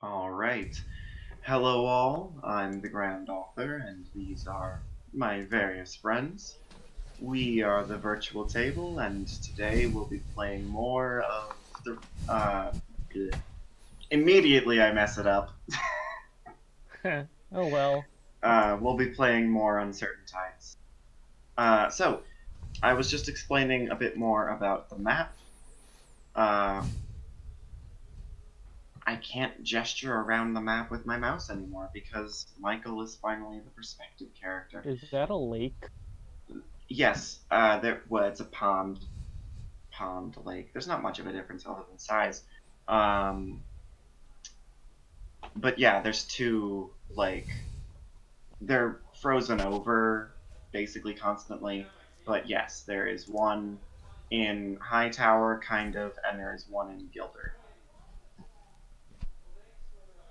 All right. Hello, all. I'm the Grand Author, and these are my various friends. We are the Virtual Table, and today we'll be playing more of the. Bleh. Immediately, I mess it up. Oh well. We'll be playing more Uncertain Tides. So, I was just explaining a bit more about the map. Uh, I can't gesture around the map with my mouse anymore because Michael is finally the perspective character. Is that a lake? Yes, well, it's a pond lake. There's not much of a difference other than size. Um, but yeah, there's two they're frozen over basically constantly. But yes, there is one in Hightower, kind of, and there is one in Gilder.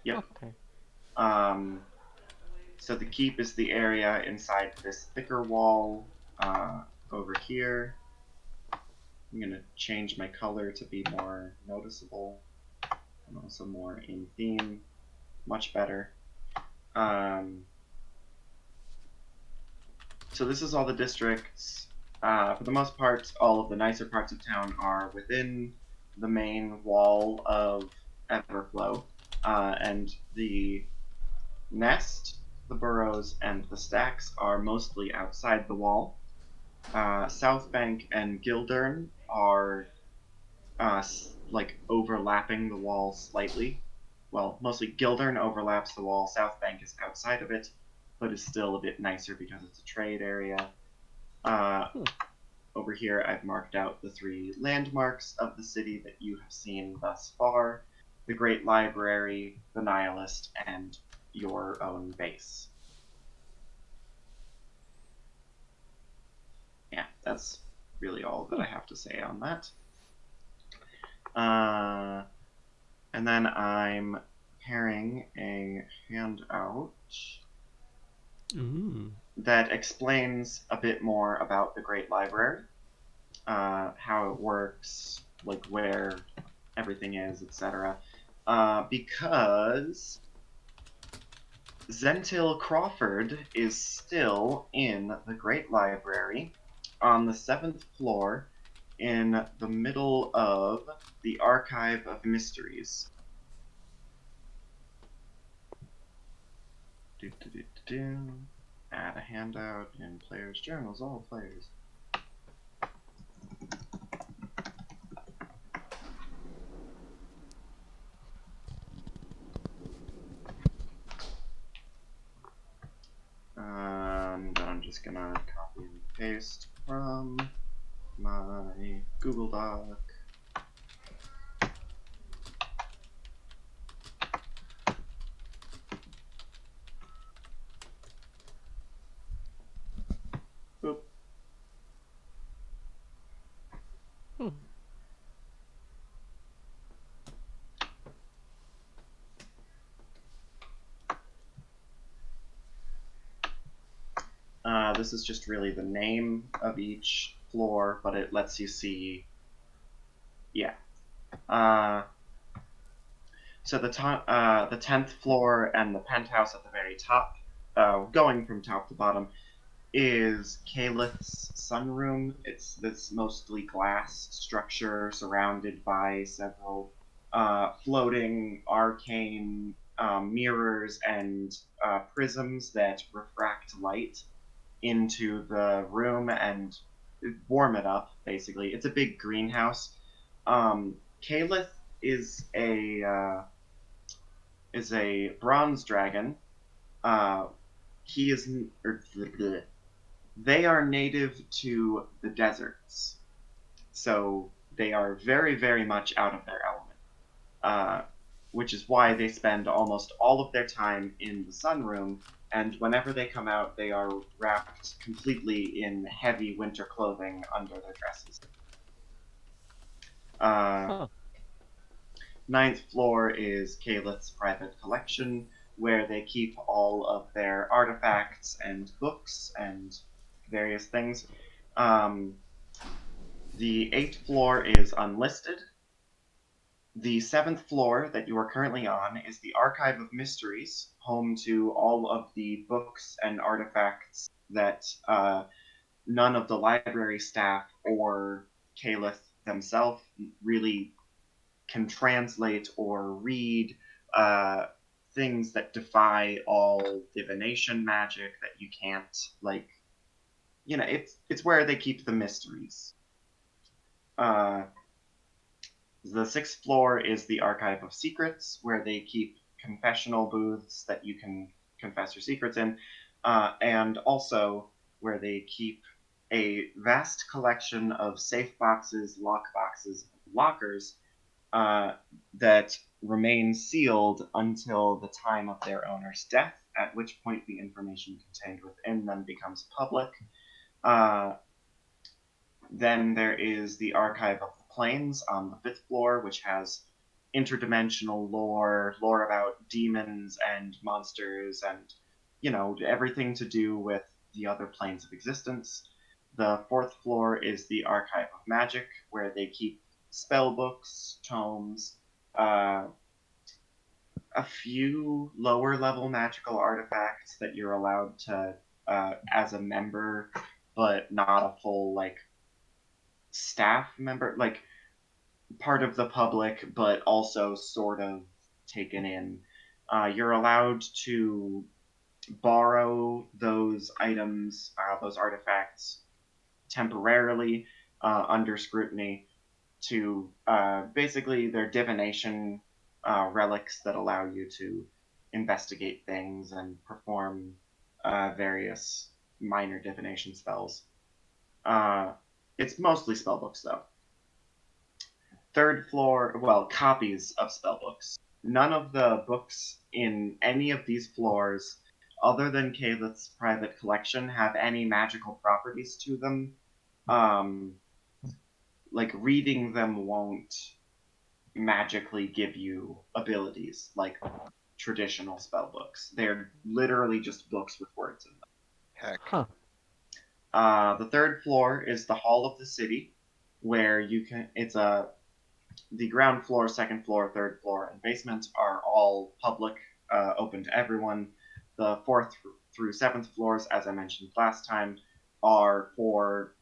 Yep. Okay. Um, so the keep is the area inside this thicker wall over here. I'm gonna change my color to be more noticeable and also more in theme. Much better. Um, so this is all the districts. For the most part, all of the nicer parts of town are within the main wall of Everflow, and the nest, the burrows, and the stacks are mostly outside the wall. South Bank and Gildern are overlapping the wall slightly. Well, mostly Gildern overlaps the wall. South Bank is outside of it, but is still a bit nicer because it's a trade area. Uh, Hmm. Over here, I've marked out the three landmarks of the city that you have seen thus far: the Great Library, the Nihilist, and your own base. Yeah, that's really all that Hmm. I have to say on that. Uh, and then I'm preparing a handout Ooh. that explains a bit more about the Great Library, how it works, like where everything is, etc. Because Zentil Crawford is still in the Great Library on the seventh floor in the middle of the Archive of Mysteries. Do, do, do, do, do. Add a handout in Players Journals, all players. And I'm just gonna copy and paste from my Google Doc. Boop. Hmm. This is just really the name of each floor, but it lets you see. Yeah. Uh, so the 10th floor and the penthouse at the very top, going from top to bottom, is Calith's sunroom. It's this mostly glass structure surrounded by several floating arcane mirrors and prisms that refract light into the room and warm it up. Basically, it's a big greenhouse. Calith is a bronze dragon. Uh, he is or, they are native to the deserts, so they are very, very much out of their element. Uh, which is why they spend almost all of their time in the sunroom, and whenever they come out, they are wrapped completely in heavy winter clothing under their dresses. Uh, Huh. Ninth floor is Calith's private collection, where they keep all of their artifacts and books and various things. Um, the eighth floor is unlisted. The seventh floor that you are currently on is the Archive of Mysteries, home to all of the books and artifacts that none of the library staff or Caliph themselves really can translate or read. Uh, Things that defy all divination magic that you can't like. It's where they keep the mysteries. Uh, The sixth floor is the Archive of Secrets, where they keep confessional booths that you can confess your secrets in, and also where they keep a vast collection of safe boxes, lock boxes, lockers uh, that remain sealed until the time of their owner's death, at which point the information contained within them becomes public. Uh, then there is the Archive of the Planes on the fifth floor, which has interdimensional lore about demons and monsters and, everything to do with the other planes of existence. The fourth floor is the Archive of Magic, where they keep spell books, tomes, uh, a few lower level magical artifacts that you're allowed to, as a member, but not a full, like, staff member, like part of the public, but also sort of taken in. You're allowed to borrow those items, those artifacts, temporarily under scrutiny to basically they're divination relics that allow you to investigate things and perform various minor divination spells. Uh, it's mostly spellbooks, though. Third floor, well, copies of spellbooks. None of the books in any of these floors, other than Calith's private collection, have any magical properties to them. Um, like, reading them won't magically give you abilities like traditional spellbooks. They're literally just books with words in them. Heck. Huh. The third floor is the Hall of the City, where you can. It's a the ground floor, second floor, third floor, and basement are all public, open to everyone. The fourth through seventh floors, as I mentioned last time, are for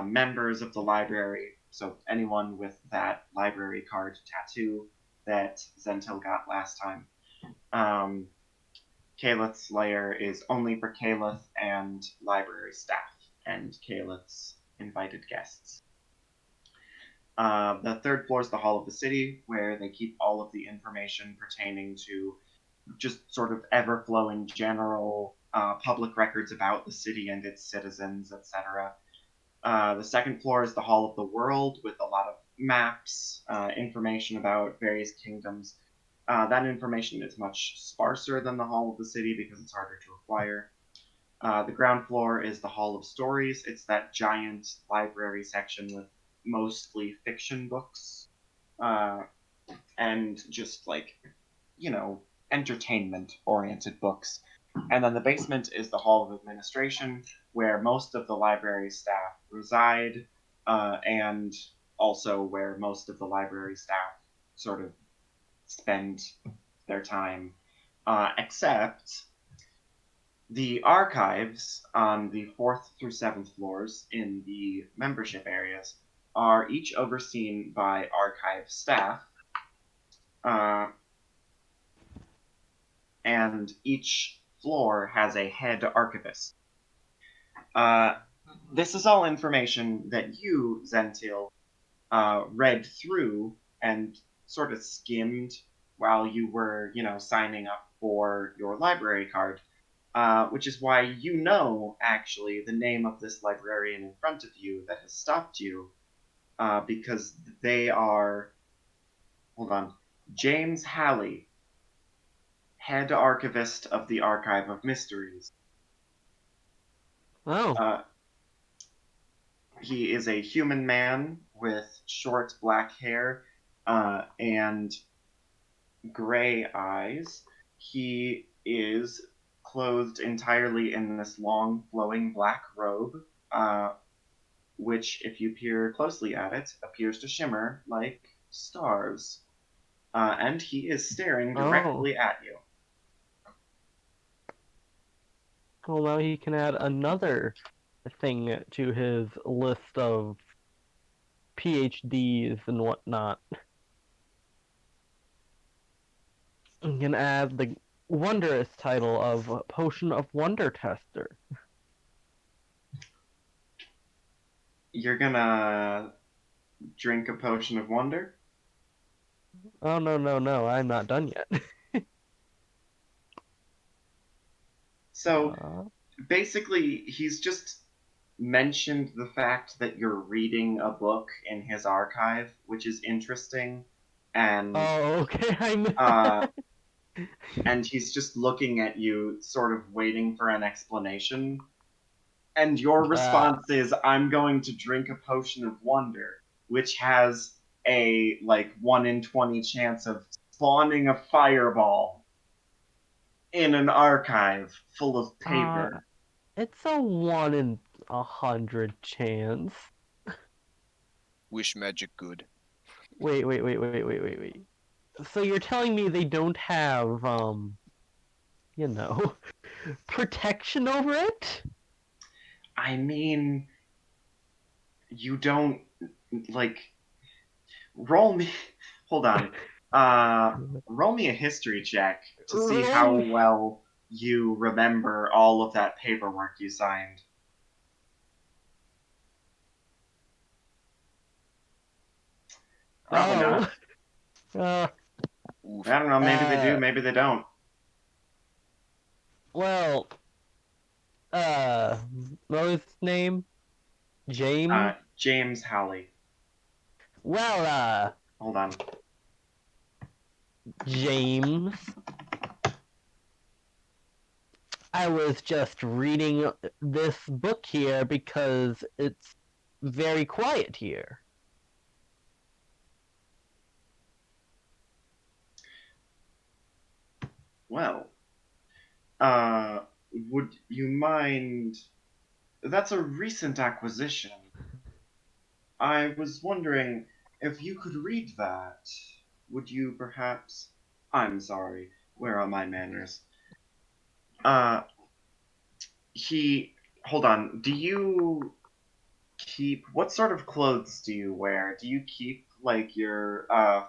members of the library. So anyone with that library card tattoo that Zentil got last time. Um, Calith's lair is only for Calith and library staff and Calith's invited guests. The third floor is the Hall of the City, where they keep all of the information pertaining to just sort of ever flowing general public records about the city and its citizens, etc. The second floor is the Hall of the World, with a lot of maps, information about various kingdoms. That information is much sparser than the Hall of the City because it's harder to acquire. The ground floor is the Hall of Stories. It's that giant library section with mostly fiction books uh, and just like, you know, entertainment oriented books. And then the basement is the Hall of Administration, where most of the library staff reside, and also where most of the library staff sort of spend their time, except the archives on the fourth through seventh floors in the membership areas are each overseen by archive staff, uh, and each floor has a head archivist. Uh, this is all information that you, Zentil, read through and sort of skimmed while you were, signing up for your library card. Which is why you know, actually, the name of this librarian in front of you that has stopped you, because they are, hold on, James Halley, head archivist of the Archive of Mysteries. Oh. Uh, he is a human man with short black hair and gray eyes. He is clothed entirely in this long, flowing black robe, which, if you peer closely at it, appears to shimmer like stars. and he is staring Oh, directly at you. well now he can add another thing to his list of PhDs and whatnot. He can add the wondrous title of Potion of Wonder Tester. You're gonna drink a potion of wonder. Oh no no no! I'm not done yet. So Uh, basically, he's just mentioned the fact that you're reading a book in his archive, which is interesting, and oh okay. I'm. uh, and he's just looking at you, sort of waiting for an explanation. And your uh, response is, "I'm going to drink a potion of wonder," which has a like 1 in 20 chance of spawning a fireball in an archive full of uh, paper. it's a 1 in 100 chance. Wish magic good. Wait. So you're telling me they don't have you know, protection over it? I mean, you don't like roll me. Hold on. Roll me a history check to see Roll how me. well you remember all of that paperwork you signed. Probably not. Oh, uh, Oof. I don't know. Maybe they do. uh, Maybe they don't. well, uh, what was his name? James? James Howley. Well, Hold on. James, I was just reading this book here because it's very quiet here. Well, uh, would you mind? That's a recent acquisition. I was wondering if you could read that. Would you perhaps? I'm sorry. Where are my manners? Uh, he. Hold on. Do you keep? What sort of clothes do you wear? Do you keep like your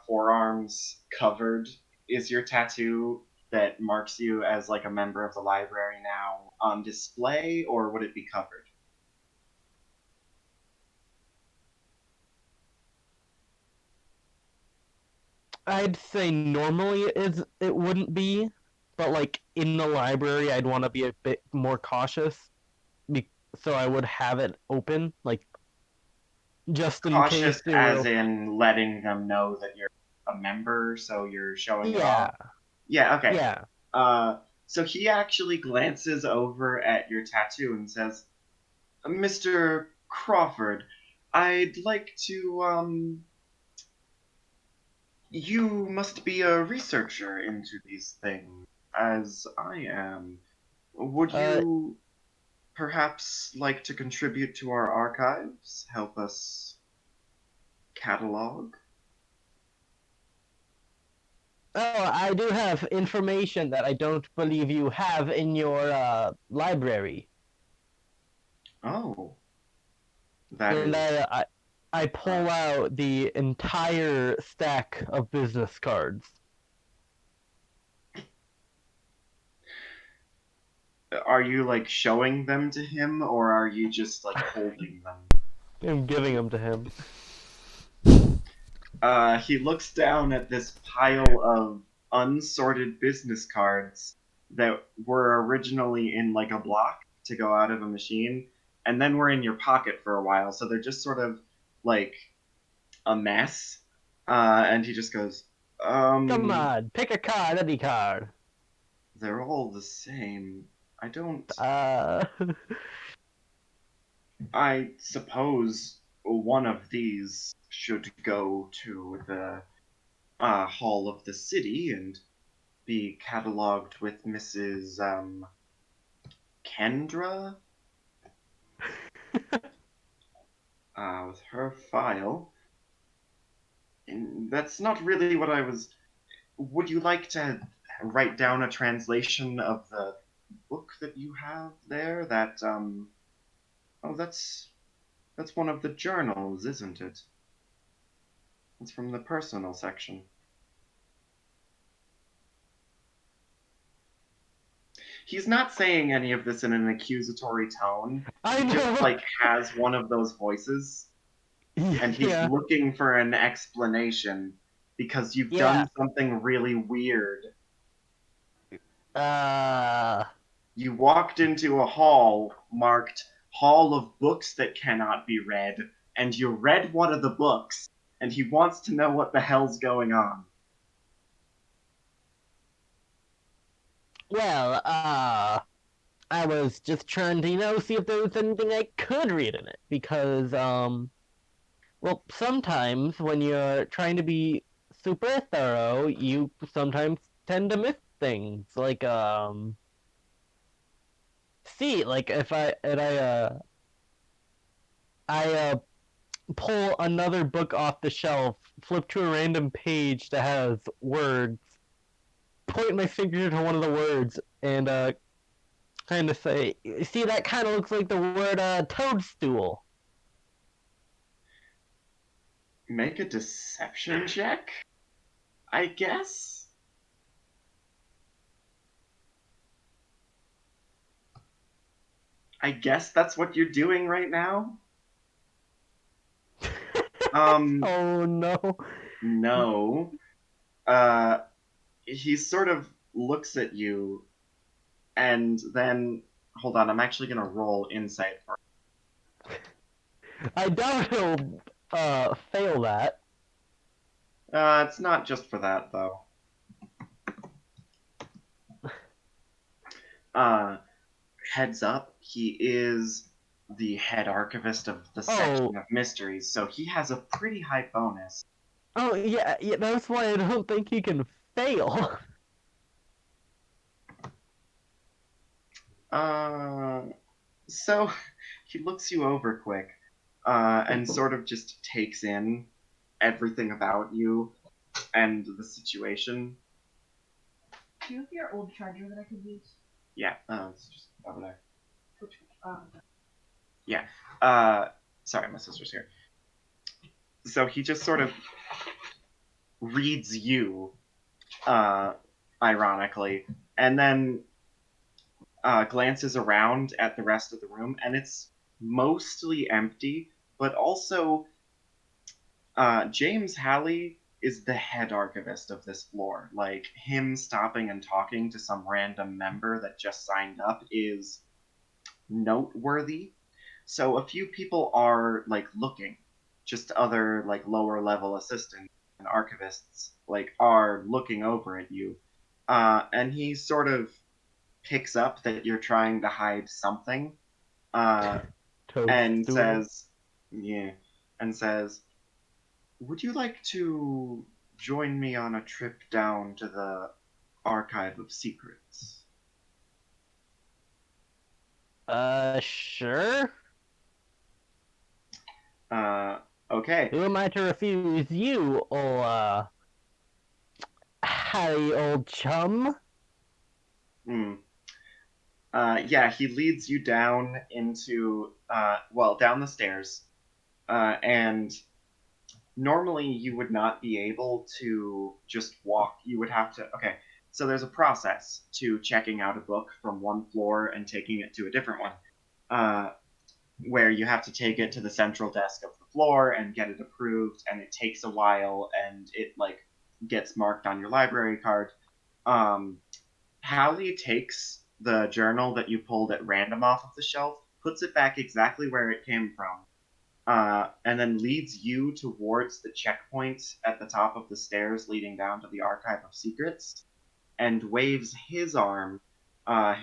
forearms covered? Is your tattoo that marks you as like a member of the library now on display, or would it be covered? I'd say normally it wouldn't be, but like in the library, I'd want to be a bit more cautious, so I would have it open, like just in case Cautious they as were. in letting them know that you're a member, so you're showing it Yeah, off. Yeah, okay. yeah. Uh, so he actually glances over at your tattoo and says, "Mr. Crawford, I'd like to, you must be a researcher into these things, as I am. Would Uh, you perhaps like to contribute to our archives? Help us catalog?" oh, I do have information that I don't believe you have in your library, Oh, that and is. I Uh, pull out the entire stack of business cards. are you like showing them to him, or are you just like holding them? I'm giving them to him. He looks down at this pile of unsorted business cards that were originally in like a block to go out of a machine, and then were in your pocket for a while, so they're just sort of like a mess. And he just goes, Come um, on, pick a card, any card. they're all the same. I don't. Uh, I suppose one of these should go to the hall of the city and be cataloged with Mrs. Kendra, with her file. And that's not really what I was. would you like to write down a translation of the book that you have there? Oh, that's one of the journals, isn't it? It's from the personal section. He's not saying any of this in an accusatory tone. I He just know. has one of those voices, and he's Yeah. looking for an explanation because you've Yeah. done something really weird. Uh. You walked into a hall marked Hall of Books That Cannot Be Read, and you read one of the books, and he wants to know what the hell's going on. Well, I was just trying to, see if there was anything I could read in it because, well, sometimes when you're trying to be super thorough, you sometimes tend to miss things. Like, see, like if I pull another book off the shelf, flip to a random page that has words, point my finger to one of the words, and kind of say, see, that kind of looks like the word toadstool. Make a deception check, I guess? I guess that's what you're doing right now? Oh no. No. Uh, he sort of looks at you, and then, hold on, I'm actually gonna roll insight for I doubt he'll fail that. It's not just for that, though. Uh, Heads up, he is the head archivist of the section Oh, of mysteries, so he has a pretty high bonus. oh yeah, yeah. That's why I don't think he can fail. Uh, so he looks you over quick, and sort of just takes in everything about you and the situation. Do you have your old charger that I could use? Yeah, it's just over there. Which, Yeah. Sorry, my sister's here. So he just sort of reads you, uh, ironically, and then glances around at the rest of the room, and it's mostly empty, but also James Halley is the head archivist of this floor. Like, him stopping and talking to some random member that just signed up is noteworthy. So a few people are like looking, just other like lower level assistants and archivists like are looking over at you, and he sort of picks up that you're trying to hide something, uh, and Toadstool. says, "Yeah," and says, "Would you like to join me on a trip down to the Archive of Secrets?" Sure. Uh, okay. Who am I to refuse you, howdy, old chum? Hmm. Yeah, he leads you down into, well, down the stairs, and normally you would not be able to just walk. You would have to, okay, so there's a process to checking out a book from one floor and taking it to a different one, uh, where you have to take it to the central desk of the floor and get it approved, and it takes a while, and it, like, gets marked on your library card. Um, Hallie takes the journal that you pulled at random off of the shelf, puts it back exactly where it came from, and then leads you towards the checkpoint at the top of the stairs leading down to the Archive of Secrets, and waves his arm, uh,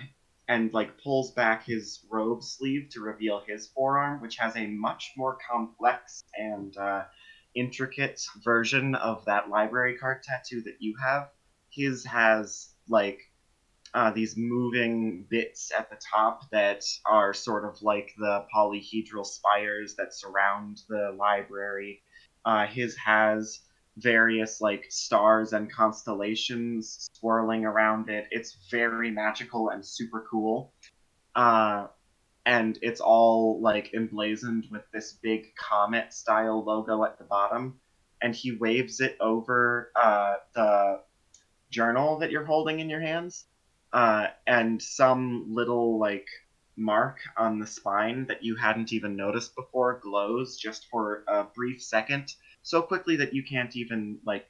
and like pulls back his robe sleeve to reveal his forearm, which has a much more complex and intricate version of that library card tattoo that you have. His has like these moving bits at the top that are sort of like the polyhedral spires that surround the library. His has various like stars and constellations swirling around it. It's very magical and super cool. And it's all like emblazoned with this big comet style logo at the bottom. And he waves it over the journal that you're holding in your hands, and some little like mark on the spine that you hadn't even noticed before glows just for a brief second, so quickly that you can't even like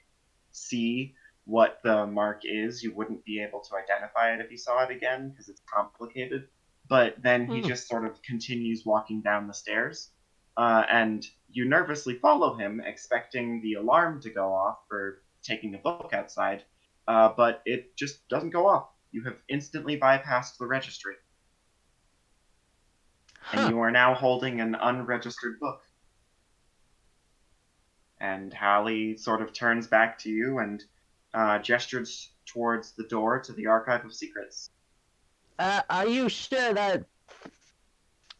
see what the mark is. You wouldn't be able to identify it if you saw it again because it's complicated. But then he just sort of continues walking down the stairs, and you nervously follow him, expecting the alarm to go off for taking a book outside, but it just doesn't go off. You have instantly bypassed the registry, and Huh. you are now holding an unregistered book. And Hallie sort of turns back to you and gestures towards the door to the Archive of Secrets. Are you sure that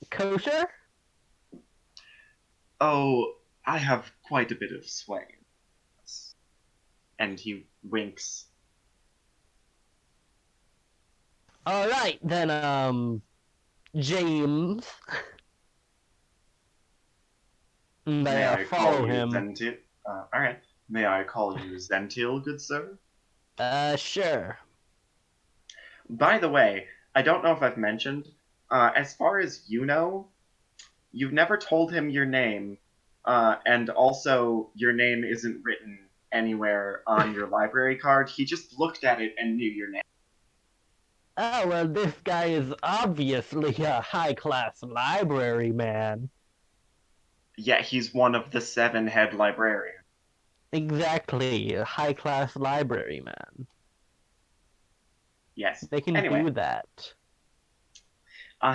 kosher? Oh, I have quite a bit of sway. And he winks. All right then, James. And May I I call follow you him. Zentil? Alright. May I call you Zentil, good sir? Sure. By the way, I don't know if I've mentioned, as far as you know, you've never told him your name, and also your name isn't written anywhere on your library card. He just looked at it and knew your name. Oh, well, this guy is obviously a high-class library man. Yet he's one of the 7 head librarians. Exactly, a high-class library man. Yes. They can Anyway, do that.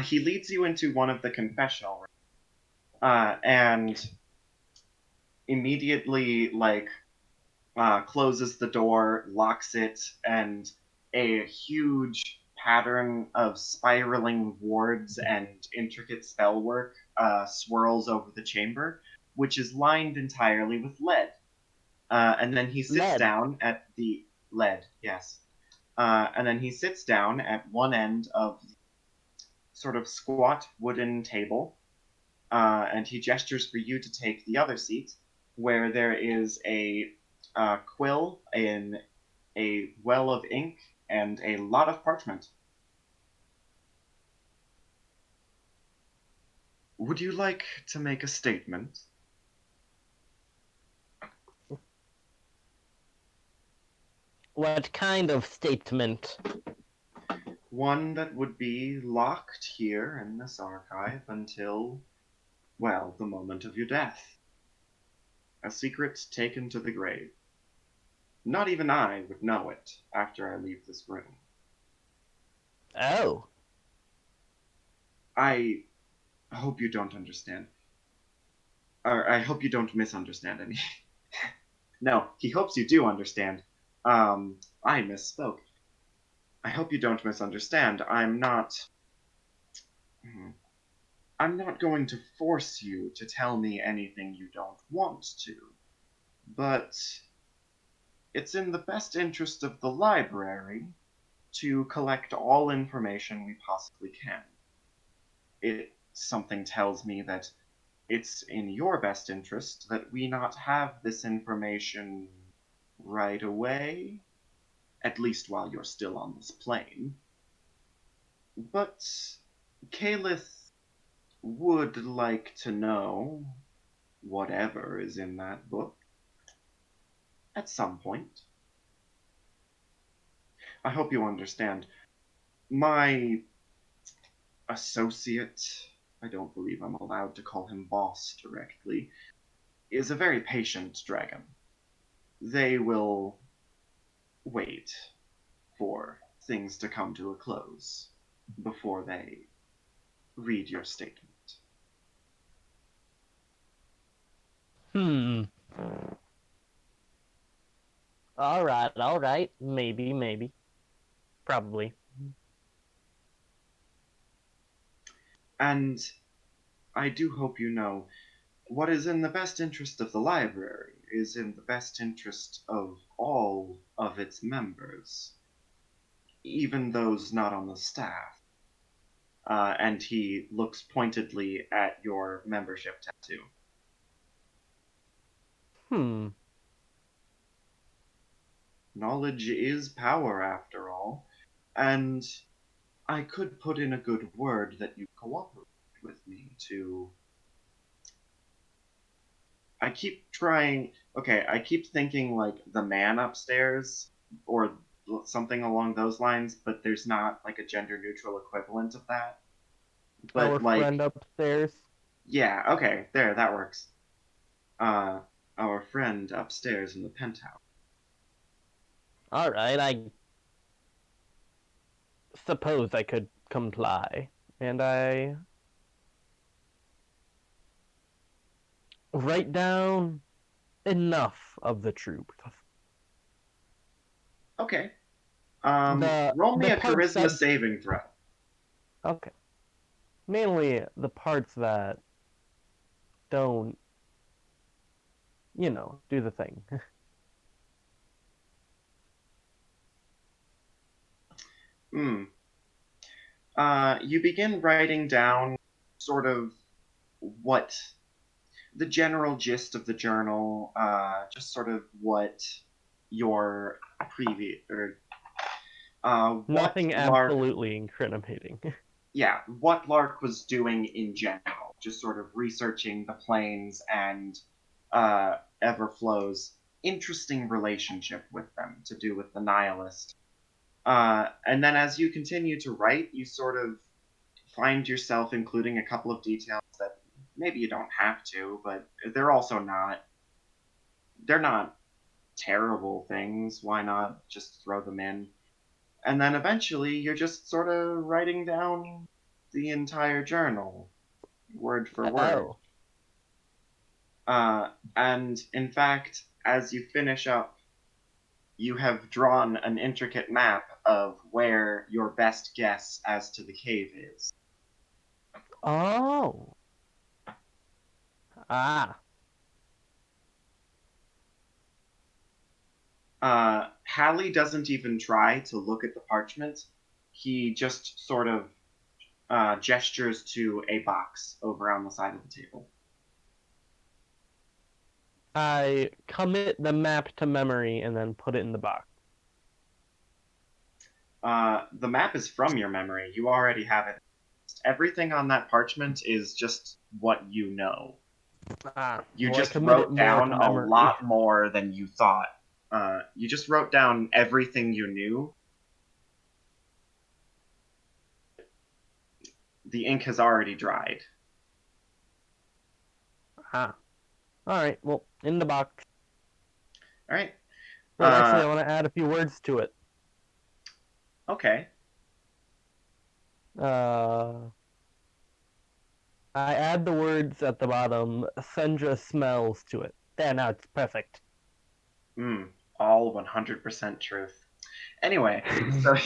he leads you into one of the confessional rooms, and immediately, like, closes the door, locks it, and a huge pattern of spiraling wards and intricate spellwork swirls over the chamber, which is lined entirely with lead. And then he sits Lead. down at the lead, yes. And then he sits down at one end of the sort of squat wooden table, and he gestures for you to take the other seat, where there is a quill in a well of ink and a lot of parchment. Would you like to make a statement? What kind of statement? One that would be locked here in this archive until, well, the moment of your death. A secret taken to the grave. Not even I would know it after I leave this room. Oh. I hope you don't understand. Or I hope you don't misunderstand any. No, he hopes you do understand. I misspoke. I hope you don't misunderstand. I'm not going to force you to tell me anything you don't want to. But it's in the best interest of the library to collect all information we possibly can. Something tells me that it's in your best interest that we not have this information right away, at least while you're still on this plane. But Calith would like to know whatever is in that book at some point. I hope you understand. My associate, I don't believe I'm allowed to call him boss directly, is a very patient dragon. They will wait for things to come to a close before they read your statement. Hmm. All right. Maybe, maybe. Probably. And I do hope you know, what is in the best interest of the library is in the best interest of all of its members, even those not on the staff. And he looks pointedly at your membership tattoo. Hmm. Knowledge is power, after all, and I could put in a good word that you cooperate with me to. I keep trying. Okay, I keep thinking like the man upstairs or something along those lines, but there's not like a gender neutral equivalent of that. Our But friend like, upstairs. yeah, okay, there, that works. Uh, our friend upstairs in the penthouse. All right, I suppose I could comply, and I write down enough of the truth. Okay. The Roll me the a parts charisma that saving throw. okay, mainly the parts that don't, do the thing. Hmm. You begin writing down sort of what the general gist of the journal, just sort of what your previous or what Nothing Lark, absolutely incriminating. yeah, what Lark was doing in general, just sort of researching the planes and Everflow's interesting relationship with them to do with the nihilist. And then as you continue to write, you sort of find yourself including a couple of details that maybe you don't have to, but they're not terrible things. Why not just throw them in? And then eventually you're just sort of writing down the entire journal, word for word. Oh. And in fact, as you finish up, you have drawn an intricate map of where your best guess as to the cave is. Oh. Ah. Hallie doesn't even try to look at the parchment. He just sort of gestures to a box over on the side of the table. I commit the map to memory and then put it in the box. The map is from your memory. You already have it. Everything on that parchment is just what you know. Ah. You Well, I just commit it wrote more down to a memory. lot more than you thought. You just wrote down everything you knew. The ink has already dried. Ah. All right. Well, in the box. All right. Wait, actually, I want to add a few words to it. Okay. I add the words at the bottom, Sandra smells to it. There, now it's perfect. All 100% truth. Anyway, so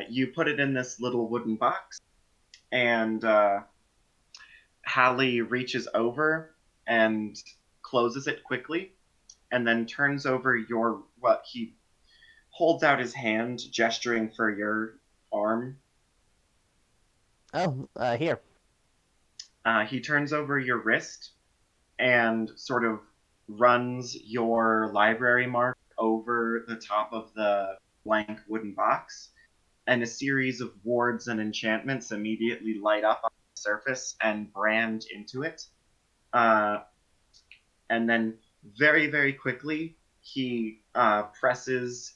you put it in this little wooden box, and Hallie reaches over and closes it quickly, and then turns over he holds out his hand, gesturing for your arm. Oh, here. He turns over your wrist and sort of runs your library mark over the top of the blank wooden box, and a series of wards and enchantments immediately light up on the surface and brand into it. Uh, and then very, very quickly, he presses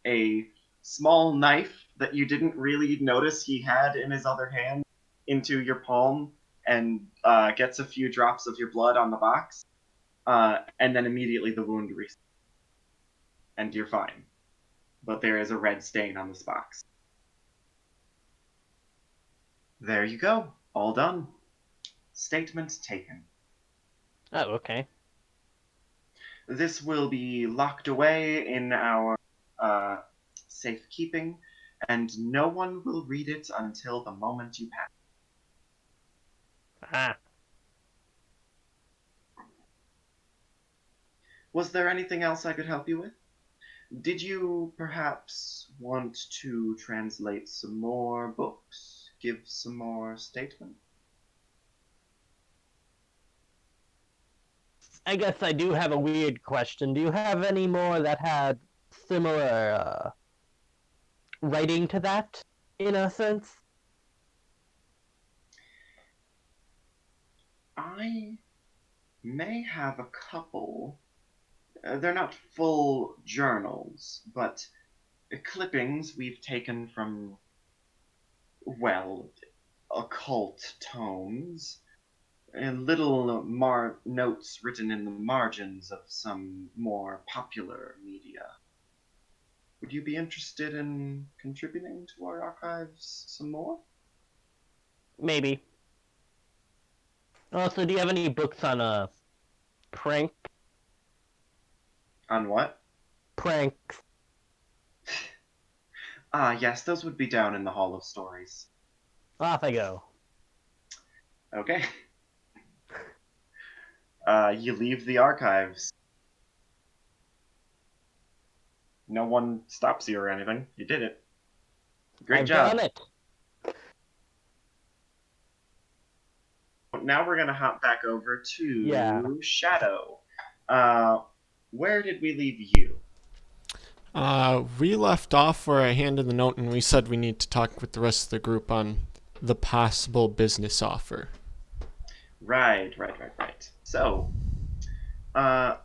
a small knife that you didn't really notice he had in his other hand into your palm and gets a few drops of your blood on the box. And then immediately the wound resets. And you're fine. But there is a red stain on this box. There you go. All done. Statement taken. Oh, okay. This will be locked away in our safekeeping, and no one will read it until the moment you pass. Ah. Was there anything else I could help you with? Did you perhaps want to translate some more books? Give some more statement? I guess I do have a weird question. Do you have any more that had similar writing to that, in a sense? I may have a couple. They're not full journals, but clippings we've taken from, well, occult tomes, and little notes written in the margins of some more popular media. Would you be interested in contributing to our archives some more? Maybe. Also, do you have any books on prank On what? pranks? Ah, yes, those would be down in the Hall of Stories. Off I go. Okay. You leave the archives. No one stops you or anything. You did it. Great I've job. done it. Now we're gonna hop back over to Yeah. Shadow. Where did we leave you? We left off where I handed the note and we said we need to talk with the rest of the group on the possible business offer. Right. So, I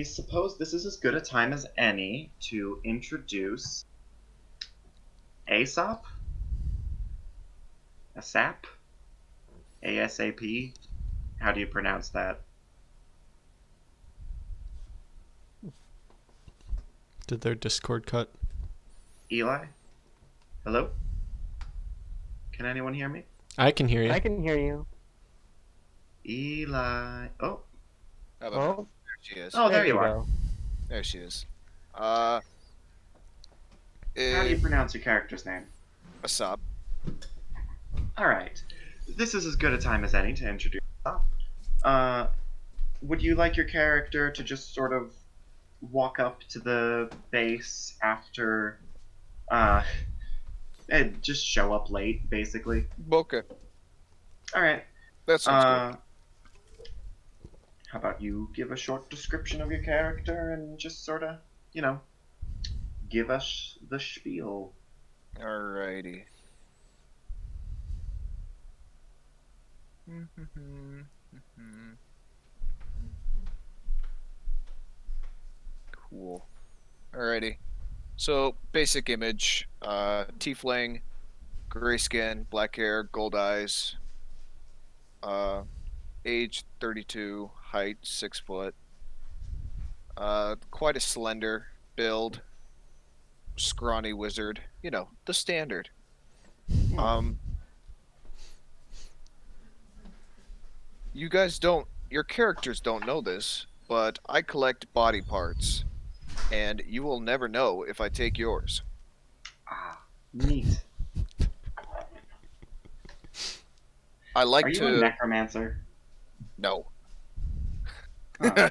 suppose this is as good a time as any to introduce Aesop? ASAP? ASAP? How do you pronounce that? Did their Discord cut? Eli? Hello? Can anyone hear me? I can hear you. I can hear you. Eli. Oh. How about Oh, there she is? Oh, there you are. go. There she is. How do you pronounce your character's name? Asap. Alright. This is as good a time as any to introduce yourself. Would you like your character to just sort of walk up to the base after, and just show up late, basically? Okay. Alright. That sounds How about you give a short description of your character and just sort of, give us the spiel. good. Alrighty. Cool. Alrighty. So, basic image, tiefling, gray skin, black hair, gold eyes, age 32, height 6 foot, quite a slender build, scrawny wizard, the standard. You guys your characters don't know this, but I collect body parts, and you will never know if I take yours. Ah, neat. I like Are you to a necromancer? No. Huh.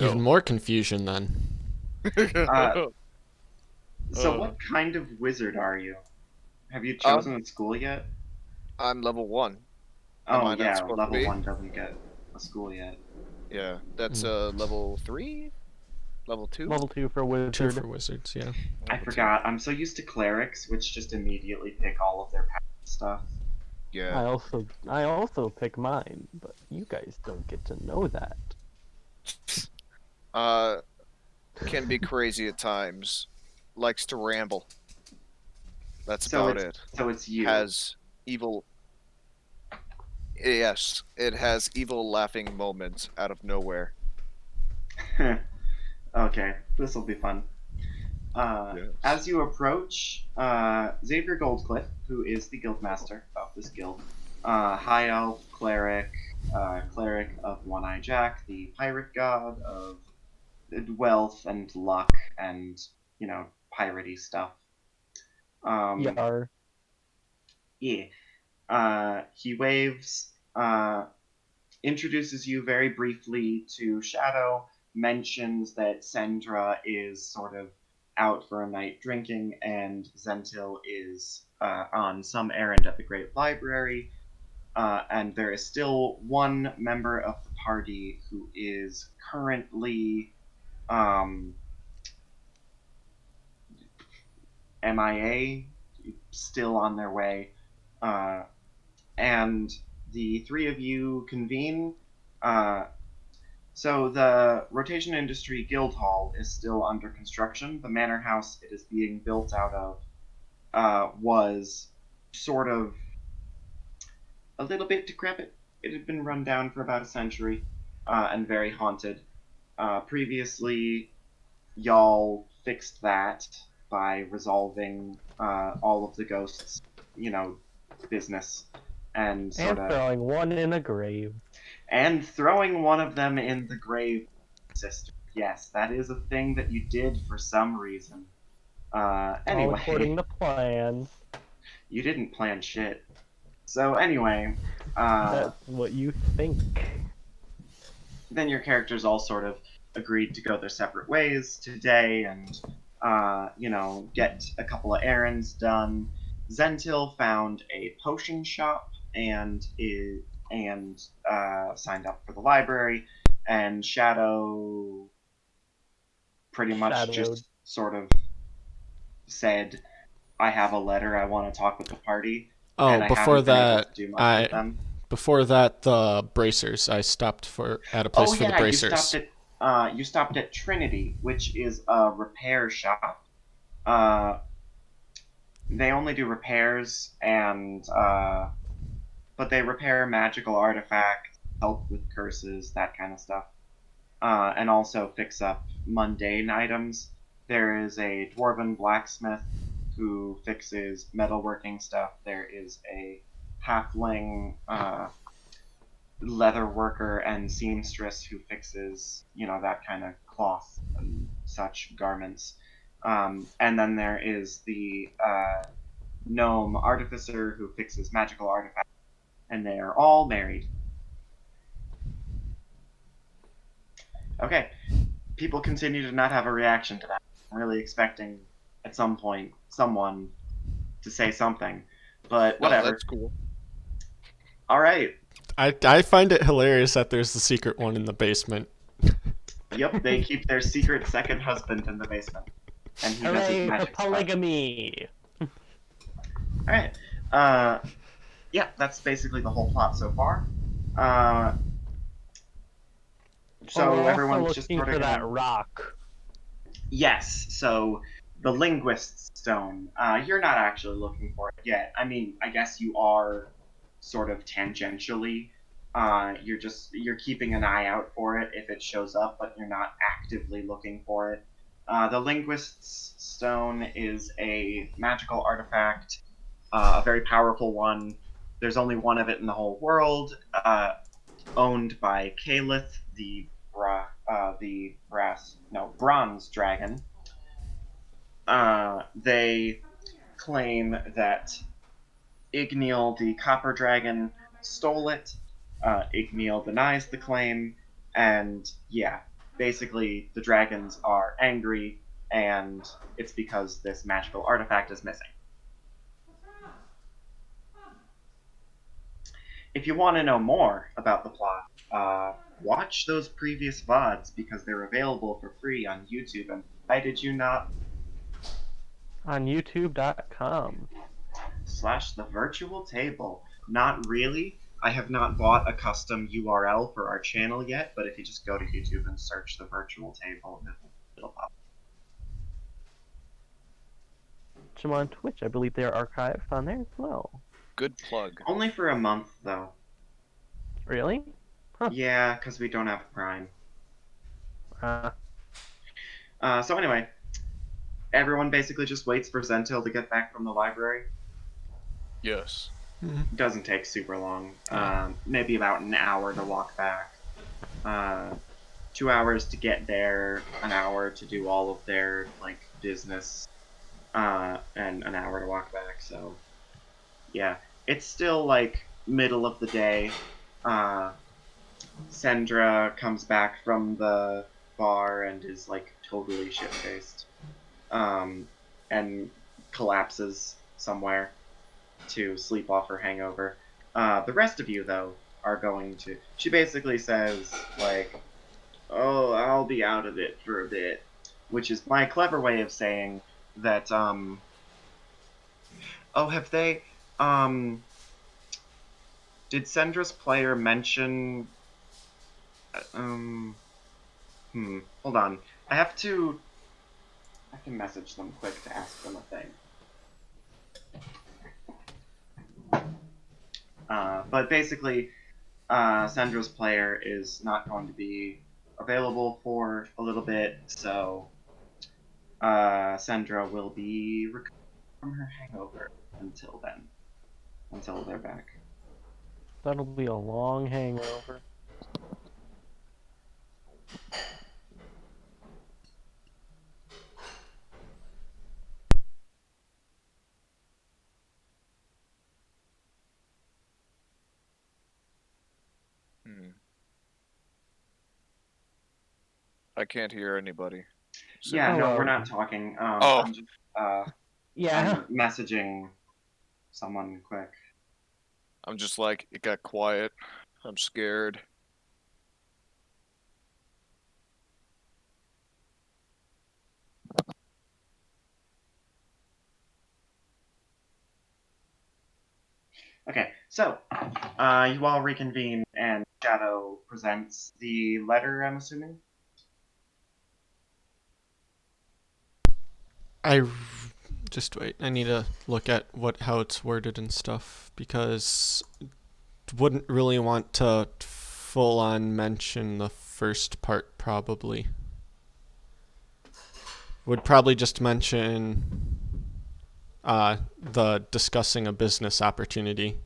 Even more confusion then. So what kind of wizard are you? Have you chosen a school yet? I'm level 1. Am Oh I not yeah, supposed to level be? 1 doesn't get a school yet. Yeah, that's Mm. level 3? Level 2? Level 2 for 2 wizard. for wizards, yeah. I Level two. forgot. I'm so used to clerics, which just immediately pick all of their passive stuff. Yeah. I also pick mine, but you guys don't get to know that. Can be crazy at times. Likes to ramble. That's about it. So it's you. Has evil. Yes, it has evil laughing moments out of nowhere. Okay, this will be fun. Yes. As you approach, Xavier Goldcliff, who is the guildmaster of this guild, high elf cleric, cleric of One Eye Jack, the pirate god of wealth and luck and piratey stuff. Yar. Yeah. He waves introduces you very briefly to Shadow, mentions that Sendra is sort of out for a night drinking, and Zentil is on some errand at the Great Library. And there is still one member of the party who is currently MIA, still on their way. And the three of you convene. So the Rotation Industry Guild Hall is still under construction. The manor house it is being built out of was sort of a little bit decrepit. It had been run down for about a century and very haunted. Previously, y'all fixed that by resolving all of the ghosts, business and sort And of throwing one in a grave. and throwing one of them in the grave, sister. Yes, that is a thing that you did for some reason. All Anyway, according to plan. you didn't plan shit. So anyway, That's what you think. then your characters all sort of agreed to go their separate ways today and, get a couple of errands done. Zentil found a potion shop and signed up for the library, and Shadow pretty much Shadowed. just sort of said, "I have a letter. I want to talk with the party," Oh, and I haven't been able to do much with them. Before that, the bracers. I stopped at a place Oh for the yeah, bracers. you stopped at Trinity, which is a repair shop. Uh, they only do repairs but they repair magical artifacts, help with curses, that kind of stuff, and also fix up mundane items. There is a dwarven blacksmith who fixes metalworking stuff. There is a halfling leather worker and seamstress who fixes, that kind of cloth and such garments. And then there is the gnome artificer who fixes magical artifacts, and they are all married. Okay, people continue to not have a reaction to that. I'm really expecting at some point someone to say something, but No, whatever. that's cool. All right. I find it hilarious that there's the secret one in the basement. Yep, they keep their secret second husband in the basement, and he does his Hooray for magic stuff. polygamy! All right. Yeah, that's basically the whole plot so far. So We're everyone's also just looking sort of for that gonna... rock. Yes. So the linguist's stone. You're not actually looking for it yet. I mean, I guess you are, sort of tangentially. You're keeping an eye out for it if it shows up, but you're not actively looking for it. The linguist's stone is a magical artifact, a very powerful one. There's only one of it in the whole world, owned by Calith, the bronze dragon. They claim that Igneal, the copper dragon, stole it. Igneal denies the claim, and yeah, basically the dragons are angry, and it's because this magical artifact is missing. If you want to know more about the plot, watch those previous VODs because they're available for free on YouTube. And why did you not On YouTube.com. / the virtual table? Not really. I have not bought a custom URL for our channel yet, but if you just go to YouTube and search the virtual table, it'll pop. Watch them on Twitch. I believe they are archived on there as well. Good plug. Only for a month, though. Really? Huh. Yeah, because we don't have Prime. Uh, So anyway, everyone basically just waits for Zentil to get back from the library. Yes. It doesn't take super long. Maybe about an hour to walk back. 2 hours to get there, an hour to do all of their business, and an hour to walk back. So yeah, it's still middle of the day. Sandra comes back from the bar and is like totally shit-faced, and collapses somewhere to sleep off her hangover. The rest of you, though, are going to. She basically says, like, "Oh, I'll be out of it for a bit," which is my clever way of saying that. Oh, have they? Did Sandra's player mention? Um. Hold on. I have to. I can message them quick to ask them a thing. But basically, Sandra's player is not going to be available for a little bit, so Sandra will be recovering from her hangover until then, until they're back. That'll be a long hangover. I can't hear anybody. So Yeah, no, Hello. we're not talking. Oh. I'm just Yeah. I'm messaging someone quick. I'm just like, it got quiet. I'm scared. Okay, so you all reconvene, and Shadow presents the letter. I'm assuming. Just wait. I need to look at how it's worded and stuff because wouldn't really want to full on mention the first part probably. Would probably just mention the discussing a business opportunity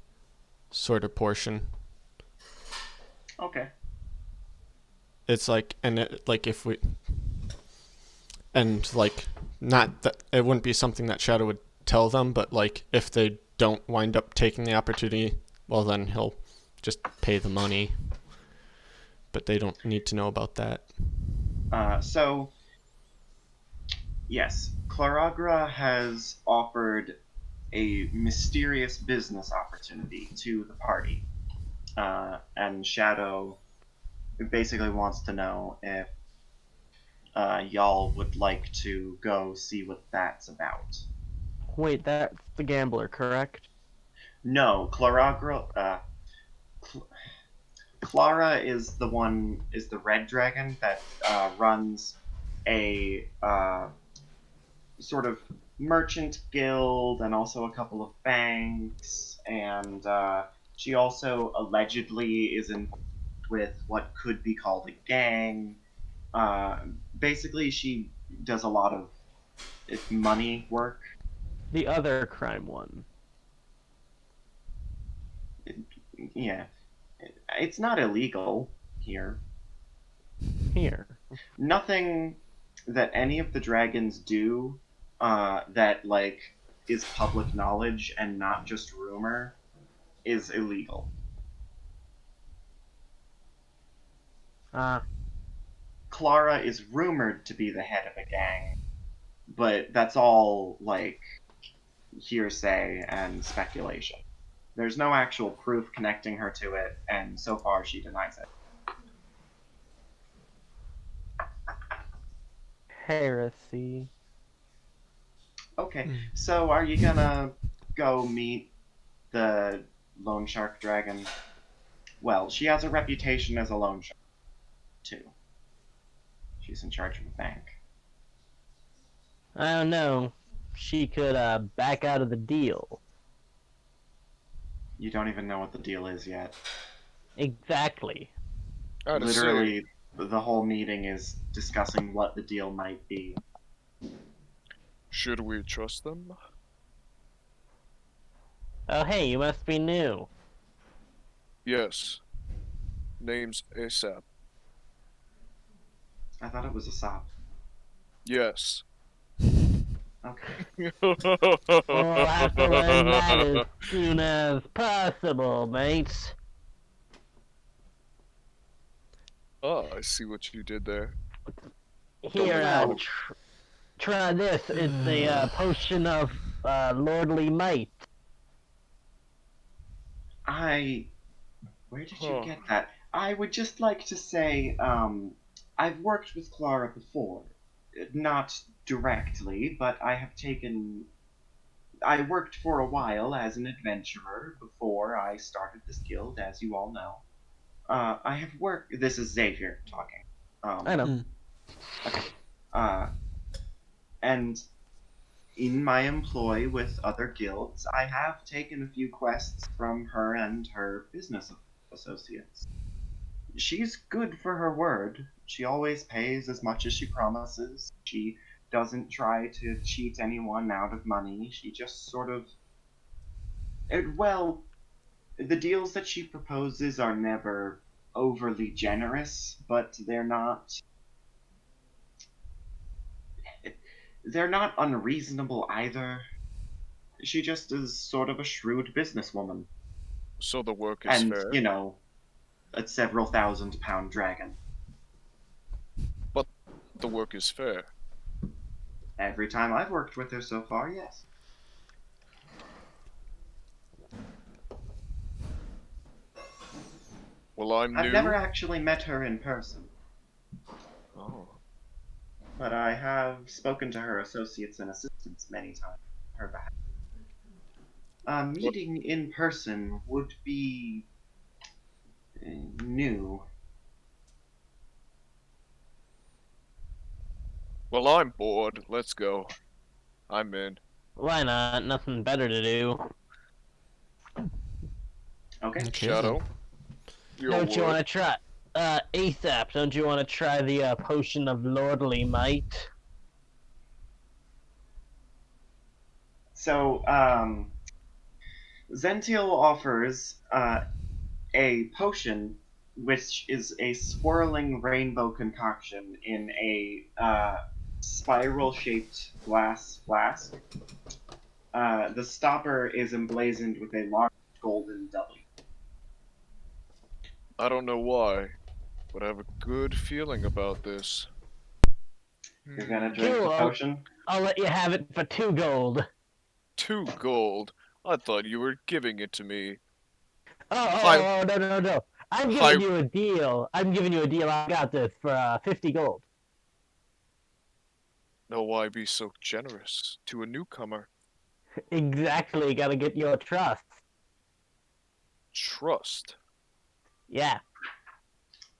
sort of portion. Okay. It's like, and it, like if we, and like, not that it wouldn't be something that Shadow would tell them, but like if they don't wind up taking the opportunity, well then he'll just pay the money. But they don't need to know about that. So yes, Claragra has offered a mysterious business opportunity to the party, and Shadow basically wants to know if y'all would like to go see what that's about. Wait, that's the gambler, correct? No, Clara is the red dragon that runs a sort of merchant guild and also a couple of banks, and she also allegedly is in with what could be called a gang. Basically, she does a lot of money work. The other crime one. Yeah, it's not illegal here. Here. Nothing that any of the dragons do that like is public knowledge and not just rumor is illegal. Ah, Clara is rumored to be the head of a gang, but that's all like hearsay and speculation. There's no actual proof connecting her to it, and so far she denies it. heresy. Okay, so are you gonna go meet the loan shark dragon? Well, she has a reputation as a loan shark, too. She's in charge of a bank. I don't know. She could back out of the deal. You don't even know what the deal is yet. Exactly. Literally, the whole meeting is discussing what the deal might be. Should we trust them? Oh, hey, you must be new. Yes. Name's ASAP. I thought it was a sop. Yes. Okay. We'll have to learn that as soon as possible, mates. Oh, I see what you did there. Here, know. try this. It's a potion of lordly might. Where did you Huh. get that? I would just like to say, I've worked with Clara before. Not directly, but I worked for a while as an adventurer before I started this guild, as you all know. I have worked. This is Xavier talking. I know. Okay. And in my employ with other guilds, I have taken a few quests from her and her business associates. She's good for her word. She always pays as much as she promises. She doesn't try to cheat anyone out of money. She just sort of. Well, the deals that she proposes are never overly generous, but they're not unreasonable either. She just is sort of a shrewd businesswoman. So the work is And, fair. you know, a several £1,000 dragon. But the work is fair. Every time I've worked with her so far, yes. Well, I'm I've new. never actually met her in person, Oh. but I have spoken to her associates and assistants many times on her behalf. A meeting in person would be new. Well, I'm bored. Let's go. I'm in. Why not? Nothing better to do. Okay. Okay, Shadow. then. Your Don't you word. want to try? ASAP. Don't you want to try the potion of lordly might? So, Zential offers a potion which is a swirling rainbow concoction in a spiral shaped glass flask. The stopper is emblazoned with a large golden W. I don't know why, but I have a good feeling about this. You're gonna Hmm. drink the Cool. potion? I'll let you have it for 2 gold. 2 gold. I thought you were giving it to me. Oh, no. I'm Hi. giving you a deal. I got this for 50 gold. No, why be so generous to a newcomer? Exactly. Gotta get your trust. Trust. Yeah.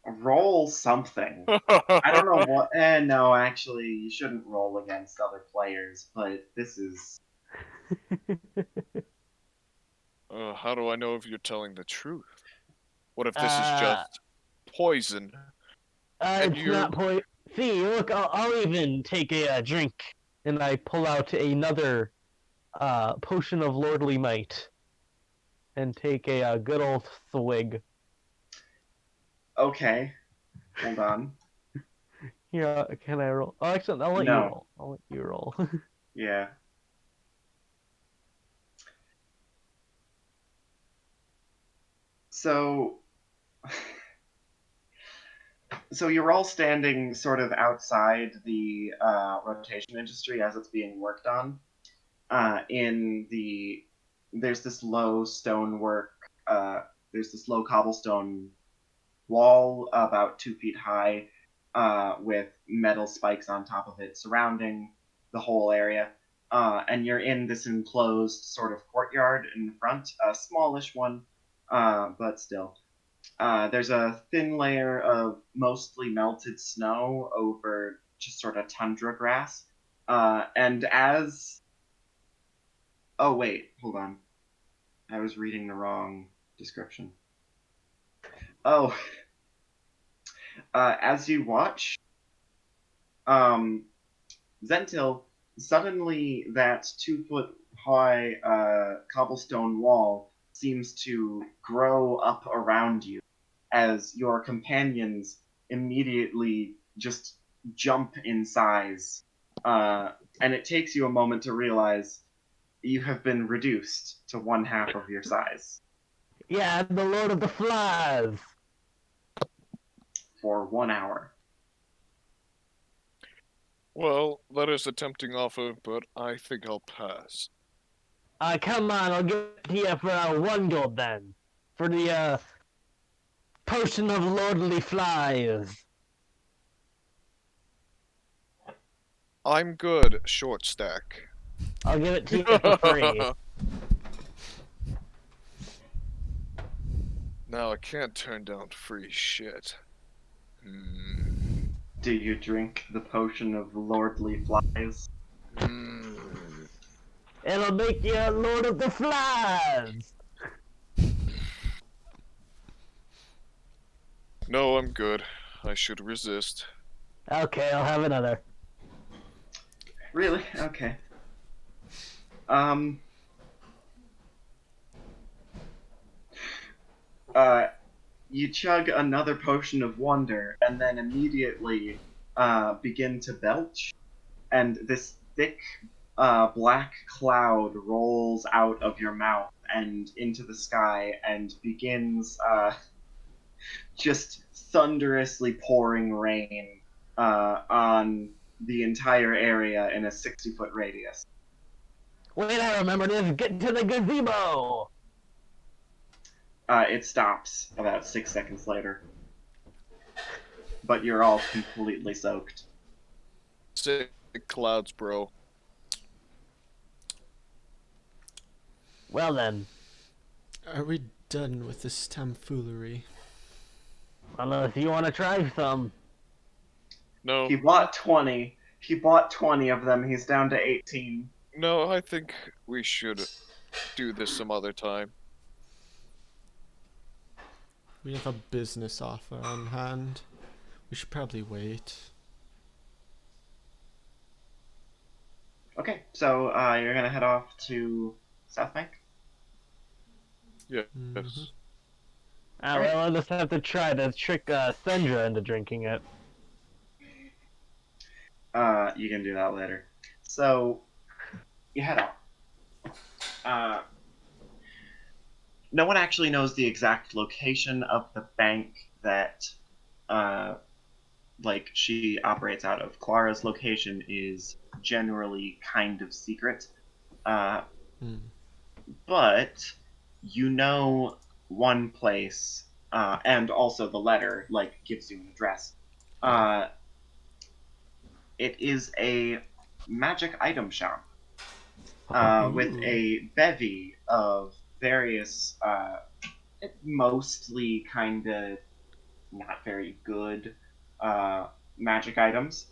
Roll something. I don't know what. No, actually, you shouldn't roll against other players, but this is. How do I know if you're telling the truth? What if this is uh, just poison? And it's not you're point. See, look, I'll even take a drink, and I pull out another potion of lordly might, and take a good old swig. Okay. Hold on. Here, can I roll? Oh, actually, I'll let you No. roll. I'll let you roll. Yeah. So. So you're all standing sort of outside the rotation industry as it's being worked on. In the there's this low stonework. There's this low cobblestone wall about 2 feet high, with metal spikes on top of it surrounding the whole area. And you're in this enclosed sort of courtyard in the front, a smallish one, but still. There's a thin layer of mostly melted snow over just sort of tundra grass. And as. Oh, wait, hold on. I was reading the wrong description. Oh, as you watch, um, Zentil, suddenly that 2 foot high cobblestone wall seems to grow up around you as your companions immediately just jump in size. And it takes you a moment to realize you have been reduced to 1/2 of your size. Yeah, I'm the Lord of the Flies. for 1 hour. Well, that is a tempting offer, but I think I'll pass. Come on, I'll give it to you for 1 gold then. For the potion of lordly flies. I'm good, short stack. I'll give it to you for free. Now I can't turn down free shit. Hmm. Do you drink the potion of lordly flies? Hmm. It'll make you a lord of the flies. No, I'm good. I should resist. Okay, I'll have another. Really? Okay. Um. You chug another potion of wonder, and then immediately begin to belch, and this thick black cloud rolls out of your mouth and into the sky and begins just thunderously pouring rain on the entire area in a 60-foot radius. Wait, I remember this. Get to the gazebo. It stops about 6 seconds later, but you're all completely soaked. Sick clouds, bro. Well then, Are we done with this tomfoolery? unless you want to try some. No, He bought 20. He bought 20 of them. He's down to 18. no, I think we should do this some other time. We have a business offer on hand. We should probably wait. Okay, so you're gonna head off to South Bank. Yes. Mhm. Well, I'll just have to try to trick Sandra into drinking it. You can do that later. So you head off. No one actually knows the exact location of the bank that she operates out of. Clara's location is generally kind of secret. But you know one place, and also the letter gives you an address. It is a magic item shop with a bevy of various, mostly kind of not very good magic items.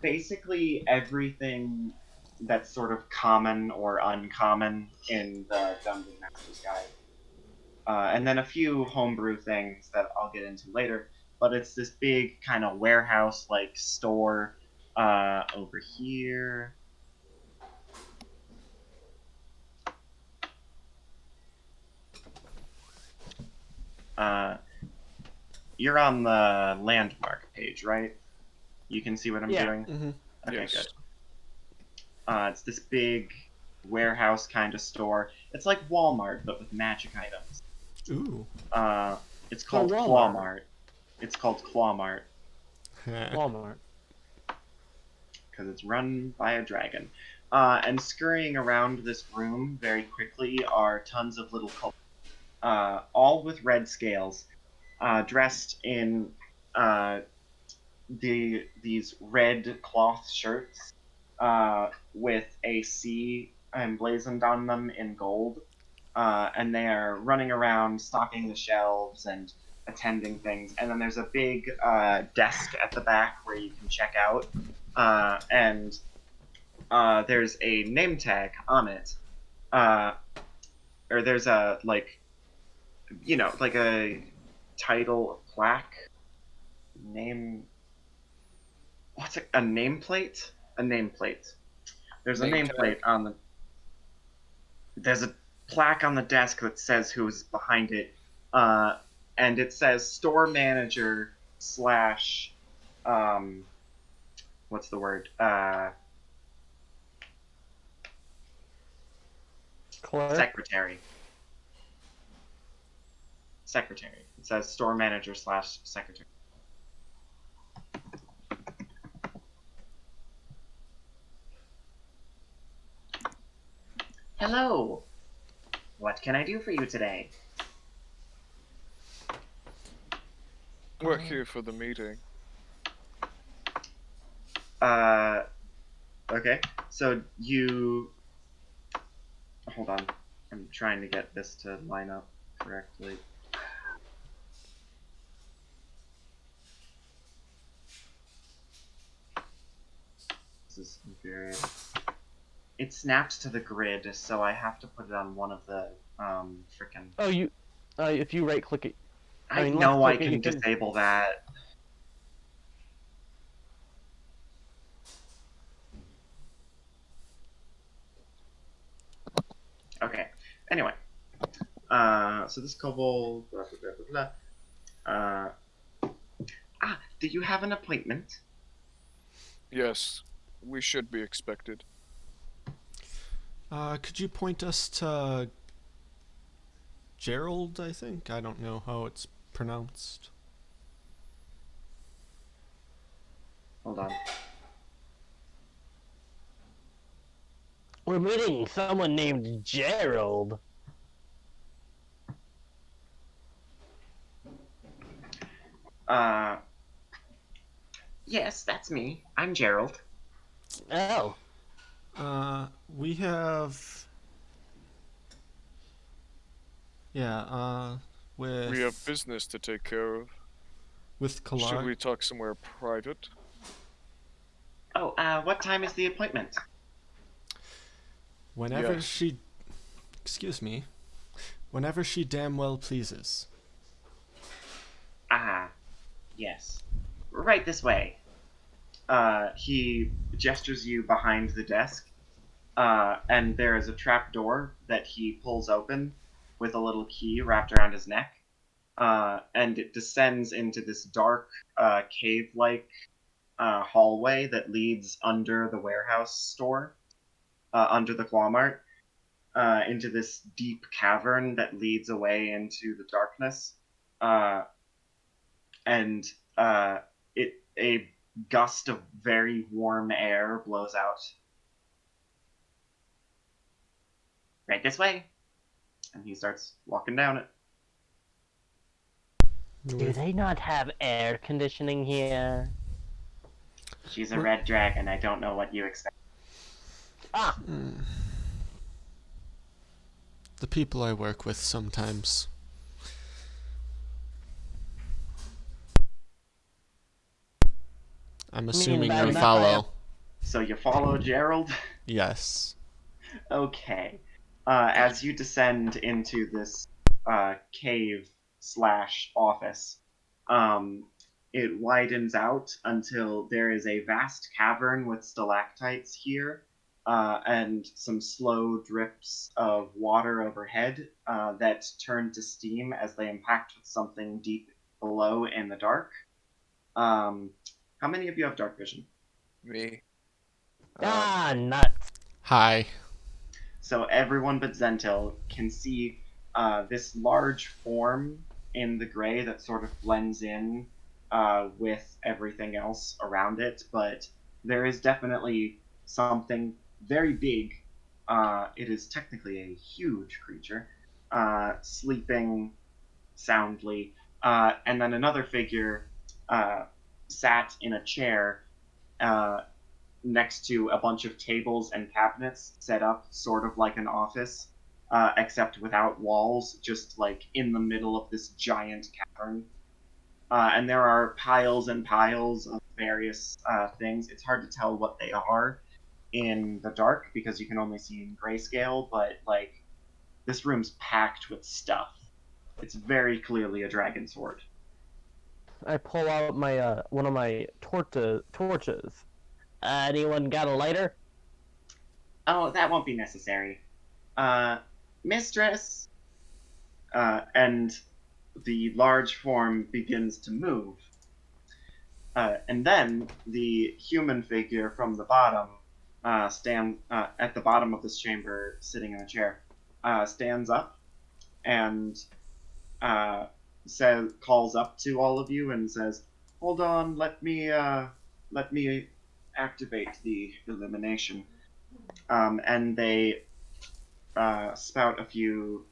Basically everything that's sort of common or uncommon in the Dungeon Master's Guide. And then a few homebrew things that I'll get into later. But it's this big kind of warehouse-like store over here. You're on the landmark page, right? You can see what I'm doing? Mm-hmm. Okay, Yes. good. It's this big warehouse kind of store. It's like Walmart, but with magic items. Ooh. It's called Walmart. Clawmart. It's called Clawmart Walmart. because it's run by a dragon. And scurrying around this room very quickly are tons of little cultists, all with red scales, dressed in these red cloth shirts with a C emblazoned on them in gold, and they are running around stocking the shelves and attending things. And then there's a big desk at the back where you can check out, and there's a name tag on it, or there's a a title plaque name. What's it? A nameplate? A nameplate. There's a Name nameplate on the. There's a plaque on the desk that says who's behind it, and it says store manager slash, what's the word? Clerk. Secretary. secretary. It says store manager / secretary. Hello. What can I do for you today? We're here for the meeting. Okay. So you... Hold on. I'm trying to get this to line up correctly. This is infuriating. It snaps to the grid, so I have to put it on one of the, frickin'... Oh, if you right click it, I mean, know I left-click it, can you can- disable that. Okay. Anyway. So this kobold... Blah, blah, blah, blah, blah. Do you have an appointment? Yes, we should be expected. Could you point us to Gerald, I think? I don't know how it's pronounced. Hold on. We're meeting someone named Gerald. Yes, that's me. I'm Gerald. Oh. We have... Yeah, with... We have business to take care of. With Should Kalar. we talk somewhere private? Oh, what time is the appointment? Whenever Yes. she... Excuse me. Whenever she damn well pleases. Yes. Right this way. He gestures you behind the desk, and there is a trap door that he pulls open with a little key wrapped around his neck, and it descends into this dark, cave-like hallway that leads under the warehouse store, under the claw mart, into this deep cavern that leads away into the darkness. And a gust of very warm air blows out. Right this way. And he starts walking down it. Do they not have air conditioning here? She's a red dragon. I don't know what you expect. Ah! The people I work with sometimes. I'm assuming bad you enough follow. So you follow Gerald? Yes. Okay. As you descend into this cave / office, it widens out until there is a vast cavern with stalactites here, and some slow drips of water overhead that turn to steam as they impact with something deep below in the dark. How many of you have dark vision? Me. Nuts. Hi. So everyone but Zentil can see this large form in the gray that sort of blends in with everything else around it, but there is definitely something very big. It is technically a huge creature, sleeping soundly, and then another figure sat in a chair next to a bunch of tables and cabinets set up sort of like an office, except without walls, just like in the middle of this giant cavern. And there are piles and piles of various things. It's hard to tell what they are in the dark because you can only see in grayscale, but like this room's packed with stuff. It's very clearly a dragon sword. I pull out my one of my torches. Anyone got a lighter? Oh, that won't be necessary. Mistress! And the large form begins to move. And then the human figure from the bottom at the bottom of this chamber, sitting in a chair, stands up and calls up to all of you and says, "Hold on, let me activate the elimination." And they spout a few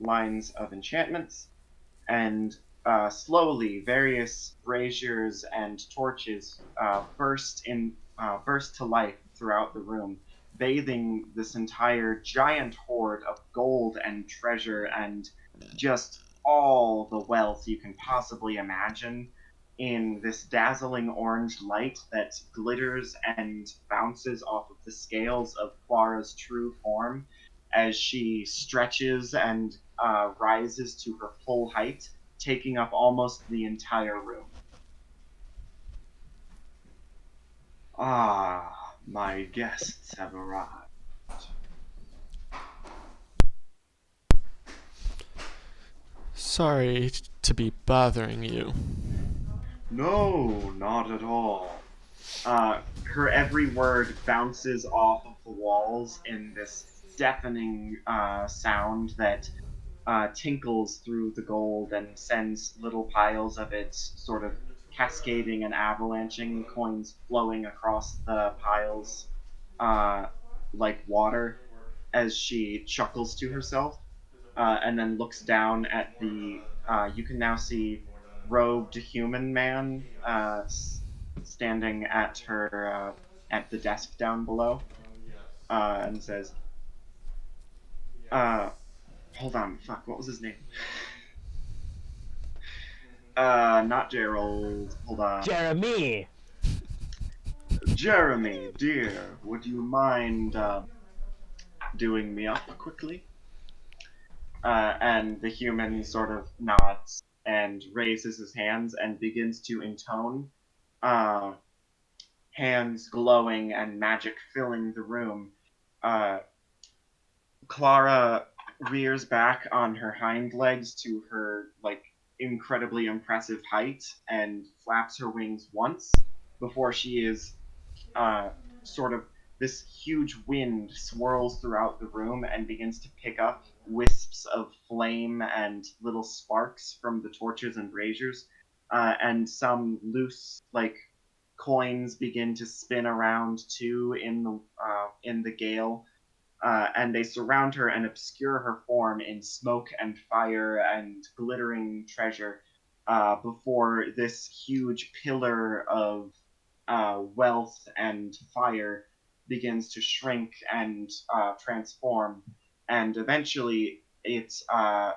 lines of enchantments, and slowly various braziers and torches burst to life throughout the room, bathing this entire giant hoard of gold and treasure and just all the wealth you can possibly imagine in this dazzling orange light that glitters and bounces off of the scales of Clara's true form as she stretches and rises to her full height, taking up almost the entire room. Ah, my guests have arrived. Sorry to be bothering you. No, not at all. Her every word bounces off of the walls in this deafening sound that tinkles through the gold and sends little piles of it sort of cascading and avalanching, coins flowing across the piles uh, like water as she chuckles to herself, and then looks down at the. You can now see robed human man standing at her at the desk down below, and says, uh, "Hold on, fuck, what was his name?" Not Gerald. Hold on. Jeremy. Jeremy, dear, would you mind doing me up quickly? And the human sort of nods and raises his hands and begins to intone, uh, hands glowing and magic filling the room. Uh, Clara rears back on her hind legs to her like incredibly impressive height and flaps her wings once before she is sort of this huge wind swirls throughout the room and begins to pick up wisps of flame and little sparks from the torches and braziers, and some loose like coins begin to spin around too in the gale, and they surround her and obscure her form in smoke and fire and glittering treasure, before this huge pillar of wealth and fire begins to shrink and transform, and eventually it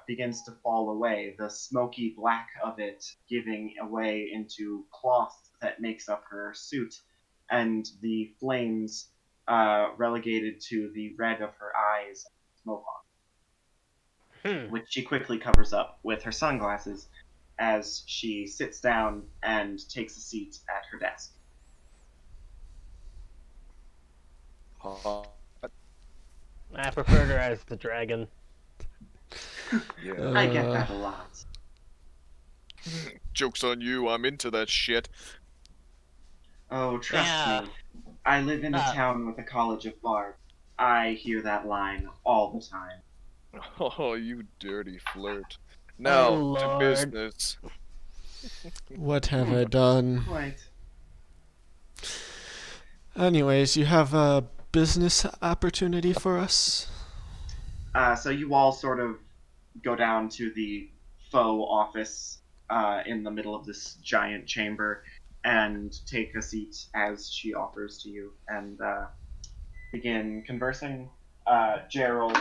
begins to fall away, the smoky black of it giving away into cloth that makes up her suit, and the flames relegated to the red of her eyes and smoke on, which she quickly covers up with her sunglasses as she sits down and takes a seat at her desk. Hot. I preferred her as the dragon. Yeah. I get that a lot. Joke's on you, I'm into that shit. Oh, trust Yeah. me. I live in a Uh, town with a college of bards. I hear that line all the time. Oh, you dirty flirt. Oh, Now, to Lord. business. What have I done? Quite. Anyways, you have a business opportunity for us? So you all sort of go down to the faux office in the middle of this giant chamber and take a seat as she offers to you and begin conversing. Gerald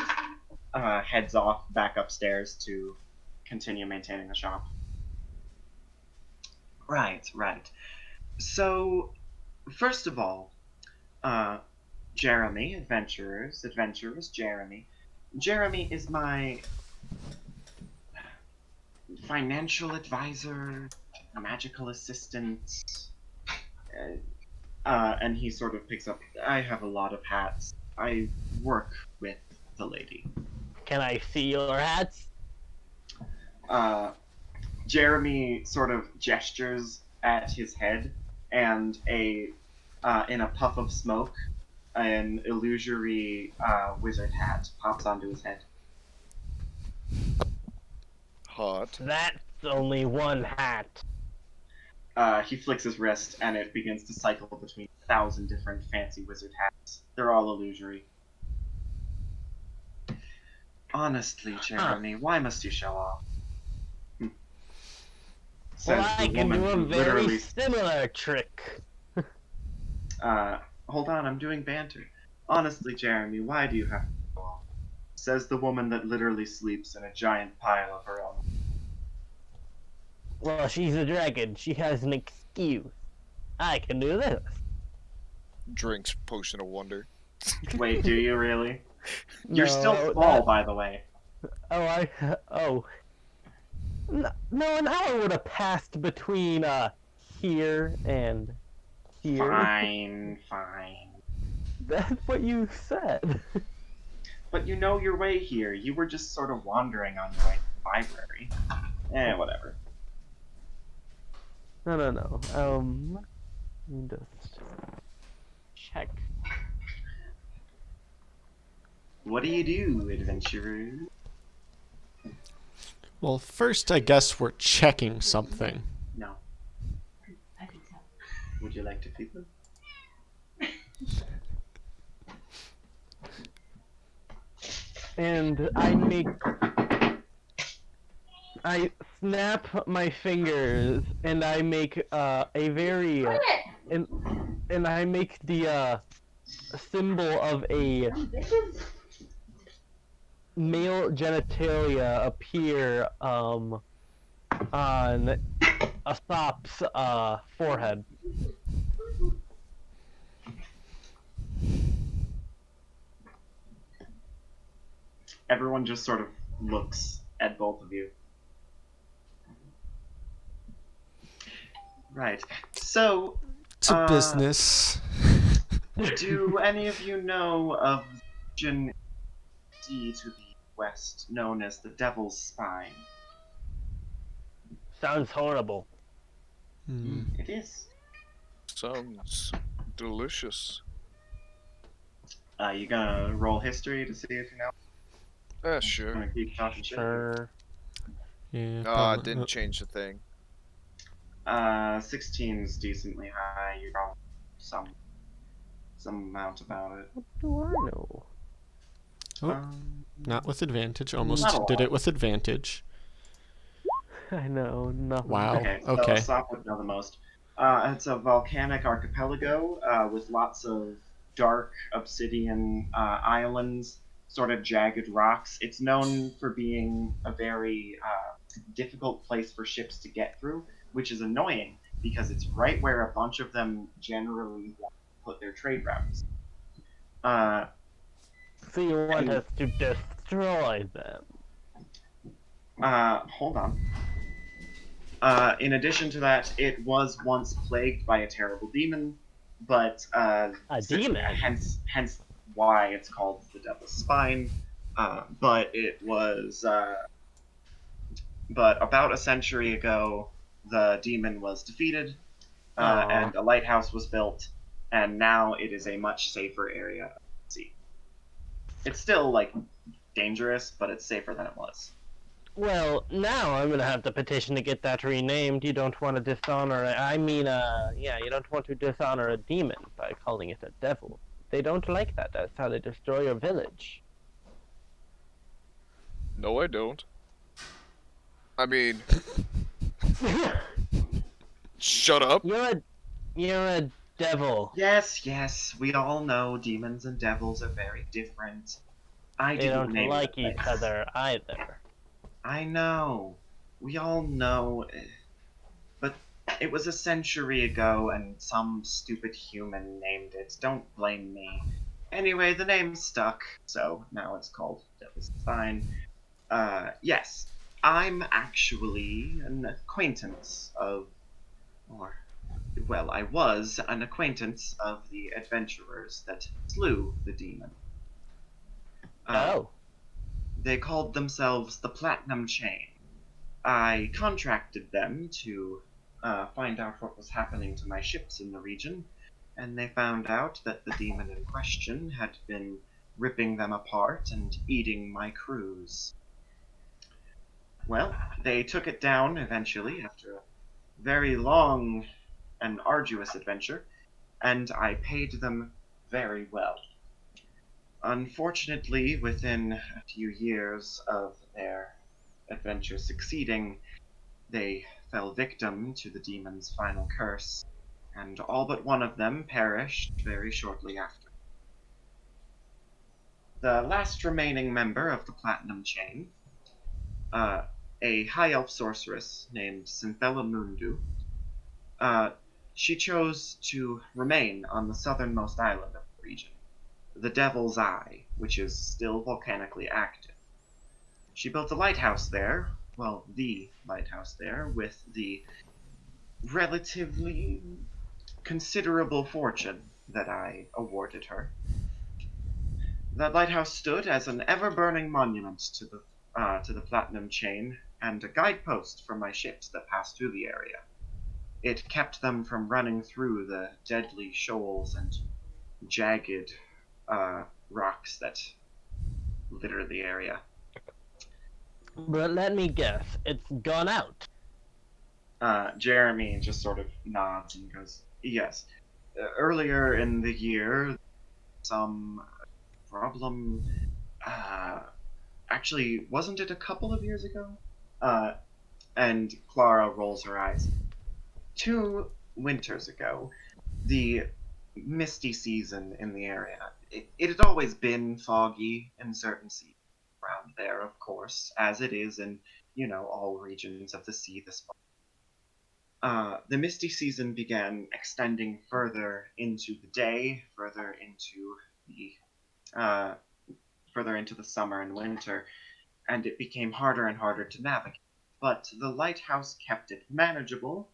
heads off back upstairs to continue maintaining the shop. Right, right. So, first of all, uh, Jeremy, adventurers, Jeremy. Jeremy is my financial advisor, magical assistant, and he sort of picks up. I have a lot of hats. I work with the lady. Can I see your hats? Uh, Jeremy sort of gestures at his head, and in a puff of smoke, an illusory wizard hat pops onto his head. Hot. That only one hat. He flicks his wrist, and it begins to cycle between 1,000 different fancy wizard hats. They're all illusory. Honestly, Jeremy, why must you show off? Says Well, I the can woman do a who very literally. similar trick. Hold on, I'm doing banter. Honestly, Jeremy, why do you have to show off? Says the woman that literally sleeps in a giant pile of her own. Well, she's a dragon. She has an excuse. I can do this. Drinks potion of wonder. Wait, do you really? You're still No, small, that- by the way. Oh. No, an hour would have passed between here and here. Fine, fine. That's what you said. But you know your way here. You were just sort of wandering on your way to the library. Whatever. No. Let me just check. What do you do, adventurer? Well, first, I guess we're checking something. No. I can tell. Would you like to feed them? And I snap my fingers and I make a very and I make the symbol of a male genitalia appear on Asop's forehead. Everyone just sort of looks at both of you. Right. So, To business. do any of you know of Region D to the west, known as the Devil's Spine? Sounds horrible. It is. Sounds delicious. You gonna roll history to see if you know? Sure. Gonna keep talking shit? Sure. Yeah. Didn't change the thing. 16's decently high. You know some amount about it. What do I know? Oh. Not with advantage. Almost Not a did lot. it with advantage. I know nothing. Wow. Okay, so Okay. Asop would know the most. It's a volcanic archipelago with lots of dark obsidian islands, sort of jagged rocks. It's known for being a very difficult place for ships to get through, which is annoying because it's right where a bunch of them generally want to put their trade routes. So you want us to destroy them? Hold on. In addition to that, it was once plagued by a terrible demon, but A demon? hence why it's called the Devil's Spine. But it was, but about a century ago, the demon was defeated, and a lighthouse was built, and now it is a much safer area of the sea. It's still like dangerous, but it's safer than it was. Well, now I'm gonna have to petition to get that renamed. You don't want to dishonor. You don't want to dishonor a demon by calling it a devil. They don't like that. That's how they destroy your village. No, I don't. I mean, shut up. You're a devil. Yes, we all know demons and devils are very different. I They didn't don't name like the each place. other either. I know. We all know. But it was a century ago and some stupid human named it. Don't blame me. Anyway, the name stuck, so now it's called Devil's Spine. Yes, I'm actually an acquaintance of, I was an acquaintance of the adventurers that slew the demon. Oh. They called themselves the Platinum Chain. I contracted them to find out what was happening to my ships in the region, and they found out that the demon in question had been ripping them apart and eating my crews. Well, they took it down eventually after a very long and arduous adventure, and I paid them very well. Unfortunately, within a few years of their adventure succeeding, they fell victim to the demon's final curse, and all but one of them perished very shortly after. The last remaining member of the Platinum Chain, uh, a high elf sorceress named Synthella Mundu, uh, she chose to remain on the southernmost island of the region, the Devil's Eye, which is still volcanically active. She built a lighthouse there, well, the lighthouse there, with the relatively considerable fortune that I awarded her. That lighthouse stood as an ever-burning monument to the Platinum Chain and a guidepost for my ships that passed through the area. It kept them from running through the deadly shoals and jagged rocks that litter the area. But let me guess, it's gone out. Jeremy just sort of nods and goes, "Yes. Earlier in the year, some problem. Uh, Actually, wasn't it a couple of years ago?" And Clara rolls her eyes. 2 winters ago, the misty season in the area. It had always been foggy in certain seasons around there, of course, as it is in, all regions of the sea this fall. The misty season began extending further into the day, the uh, further into the summer and winter, and it became harder and harder to navigate. But the lighthouse kept it manageable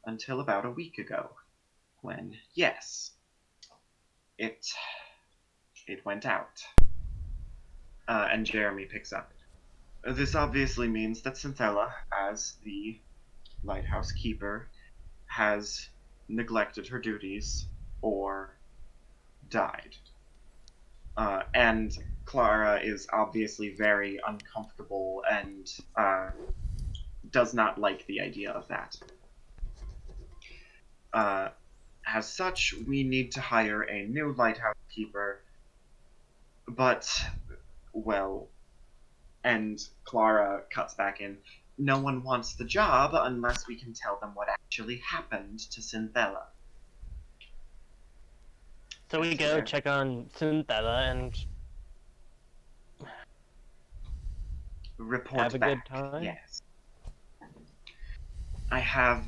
until about a week ago, when, yes, it it went out. And Jeremy picks up. This obviously means that Synthella, as the lighthouse keeper, has neglected her duties or died. And Clara is obviously very uncomfortable and does not like the idea of that. As such, we need to hire a new lighthouse keeper, but, well, and Clara cuts back in, no one wants the job unless we can tell them what actually happened to Synthella. So we go check on Synthella and Report have a back. good time. Yes. I have,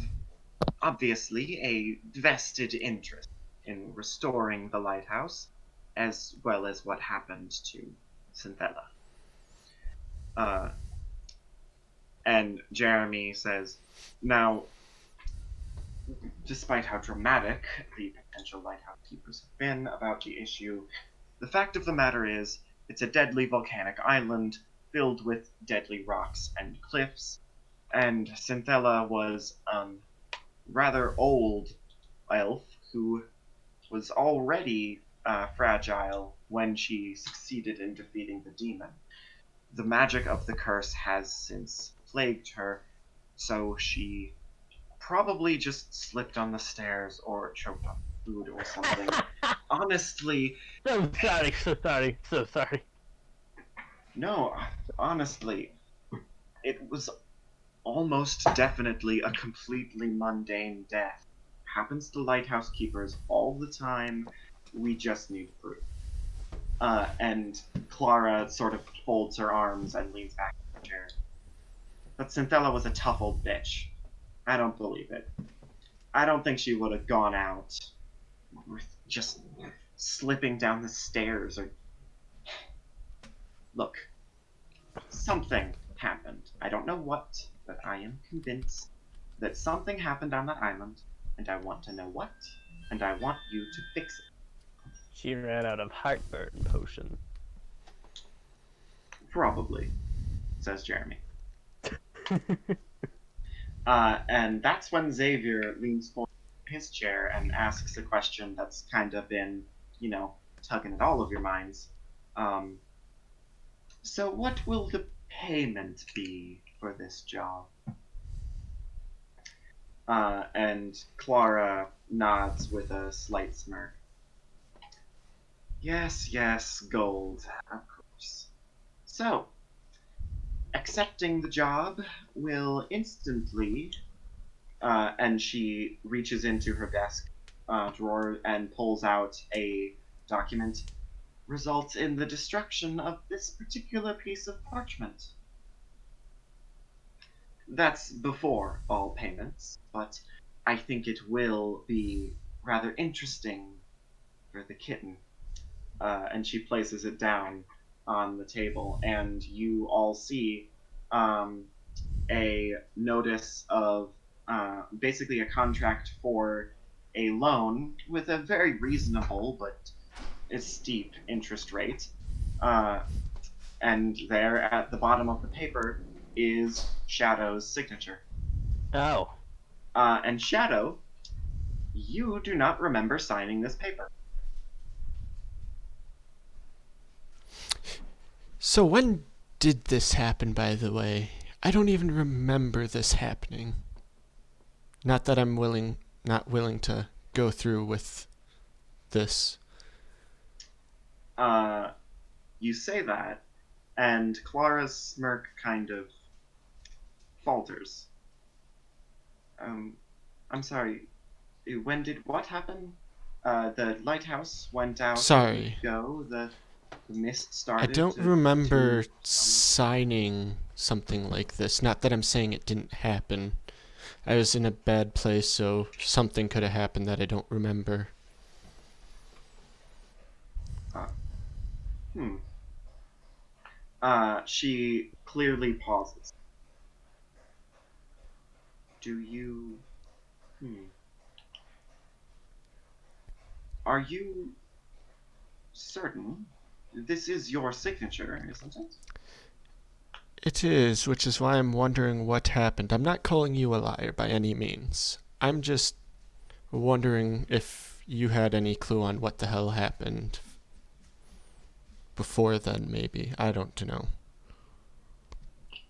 obviously, a vested interest in restoring the lighthouse, as well as what happened to Synthella. And Jeremy says, now, despite how dramatic the potential lighthouse keepers have been about the issue, the fact of the matter is, it's a deadly volcanic island filled with deadly rocks and cliffs, and Synthella was a rather old elf who was already fragile when she succeeded in defeating the demon. The magic of the curse has since plagued her, so she probably just slipped on the stairs or choked on food or something. Honestly, So sorry, so sorry, so sorry. no, honestly, it was almost definitely a completely mundane death. Happens to lighthouse keepers all the time. We just need proof. And Clara sort of folds her arms and leans back in the chair. But Synthella was a tough old bitch. I don't believe it. I don't think she would have gone out with just slipping down the stairs or. Look, something happened. I don't know what, but I am convinced that something happened on that island, and I want to know what, and I want you to fix it. She ran out of heartburn potion. Probably, says Jeremy. And that's when Xavier leans forward in his chair and asks a question that's kind of been, tugging at all of your minds. So what will the payment be for this job. And Clara nods with a slight smirk. Yes, yes, gold, of course. So, accepting the job will instantly, and she reaches into her desk drawer and pulls out a document, result in the destruction of this particular piece of parchment. That's before all payments, but I think it will be rather interesting for the kitten. And she places it down on the table, and you all see a notice of basically a contract for a loan with a very reasonable but a steep interest rate. And there at the bottom of the paper is Shadow's signature. Oh. And Shadow, you do not remember signing this paper. So when did this happen, by the way? I don't even remember this happening. Not that I'm not willing to go through with this. You say that, and Clara's smirk kind of falters. I'm sorry. When did what happen? The lighthouse went out a week Sorry. ago. The mist I started. don't to remember to- signing something like this. Not that I'm saying it didn't happen. I was in a bad place, so something could have happened that I don't remember. Hmm. She clearly pauses. Do you? Hmm. Are you certain? This is your signature, isn't it? It is, which is why I'm wondering what happened. I'm not calling you a liar by any means. I'm just wondering if you had any clue on what the hell happened before then, maybe. I don't know.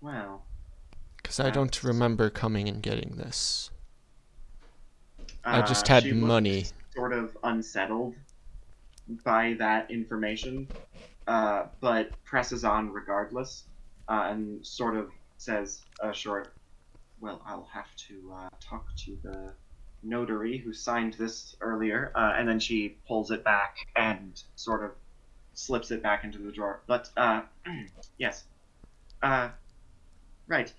Well, Because I don't that's- remember coming and getting this. I just had she money. looks sort of unsettled by that information, but presses on regardless, and sort of says a short, well, I'll have to talk to the notary who signed this earlier, and then she pulls it back and sort of slips it back into the drawer. But, yes. Right.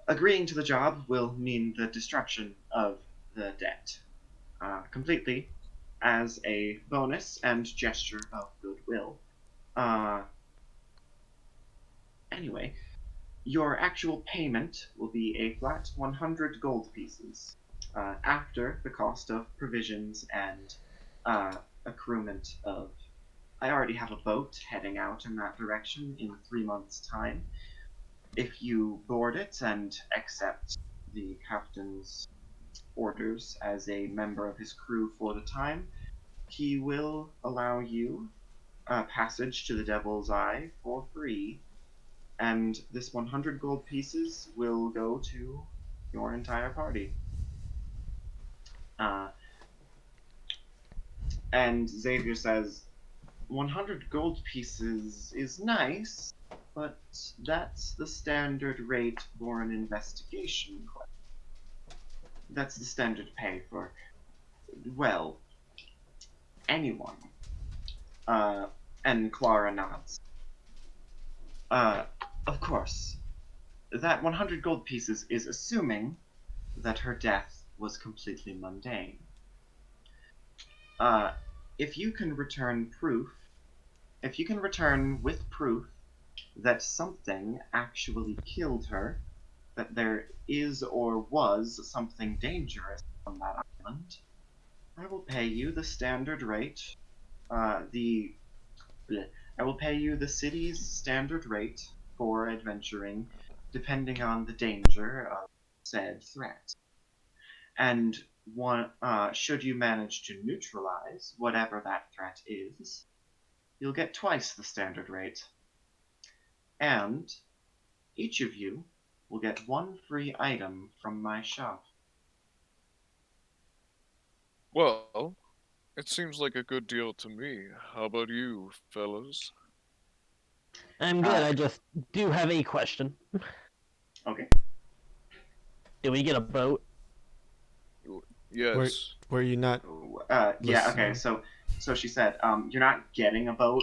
Agreeing to the job will mean the destruction of the debt. Completely as a bonus and gesture of goodwill. Anyway, your actual payment will be a flat 100 gold pieces, after the cost of provisions and accruement of. I already have a boat heading out in that direction in 3 months' time. If you board it and accept the captain's orders as a member of his crew for the time, he will allow you passage to the Devil's Eye for free, and this 100 gold pieces will go to your entire party. Uh, and Xavier says, 100 gold pieces is nice, but that's the standard rate for an investigation quest. That's the standard pay for, well, anyone. Uh, and Clara nods. Uh, of course, that 100 gold pieces is assuming that her death was completely mundane. Uh, if you can return proof, if you can return with proof that something actually killed her, that there is or was something dangerous on that island, I will pay you the standard rate, the I will pay you the city's standard rate for adventuring, depending on the danger of said threat. And should you manage to neutralize whatever that threat is, you'll get twice the standard rate. And each of you will get 1 free item from my shop. Well, it seems like a good deal to me. How about you, fellas? I'm good. Uh, I just do have a question. Okay. Do we get a boat? Yes. Were you not Yeah. Okay. listening? So she said, you're not getting a boat,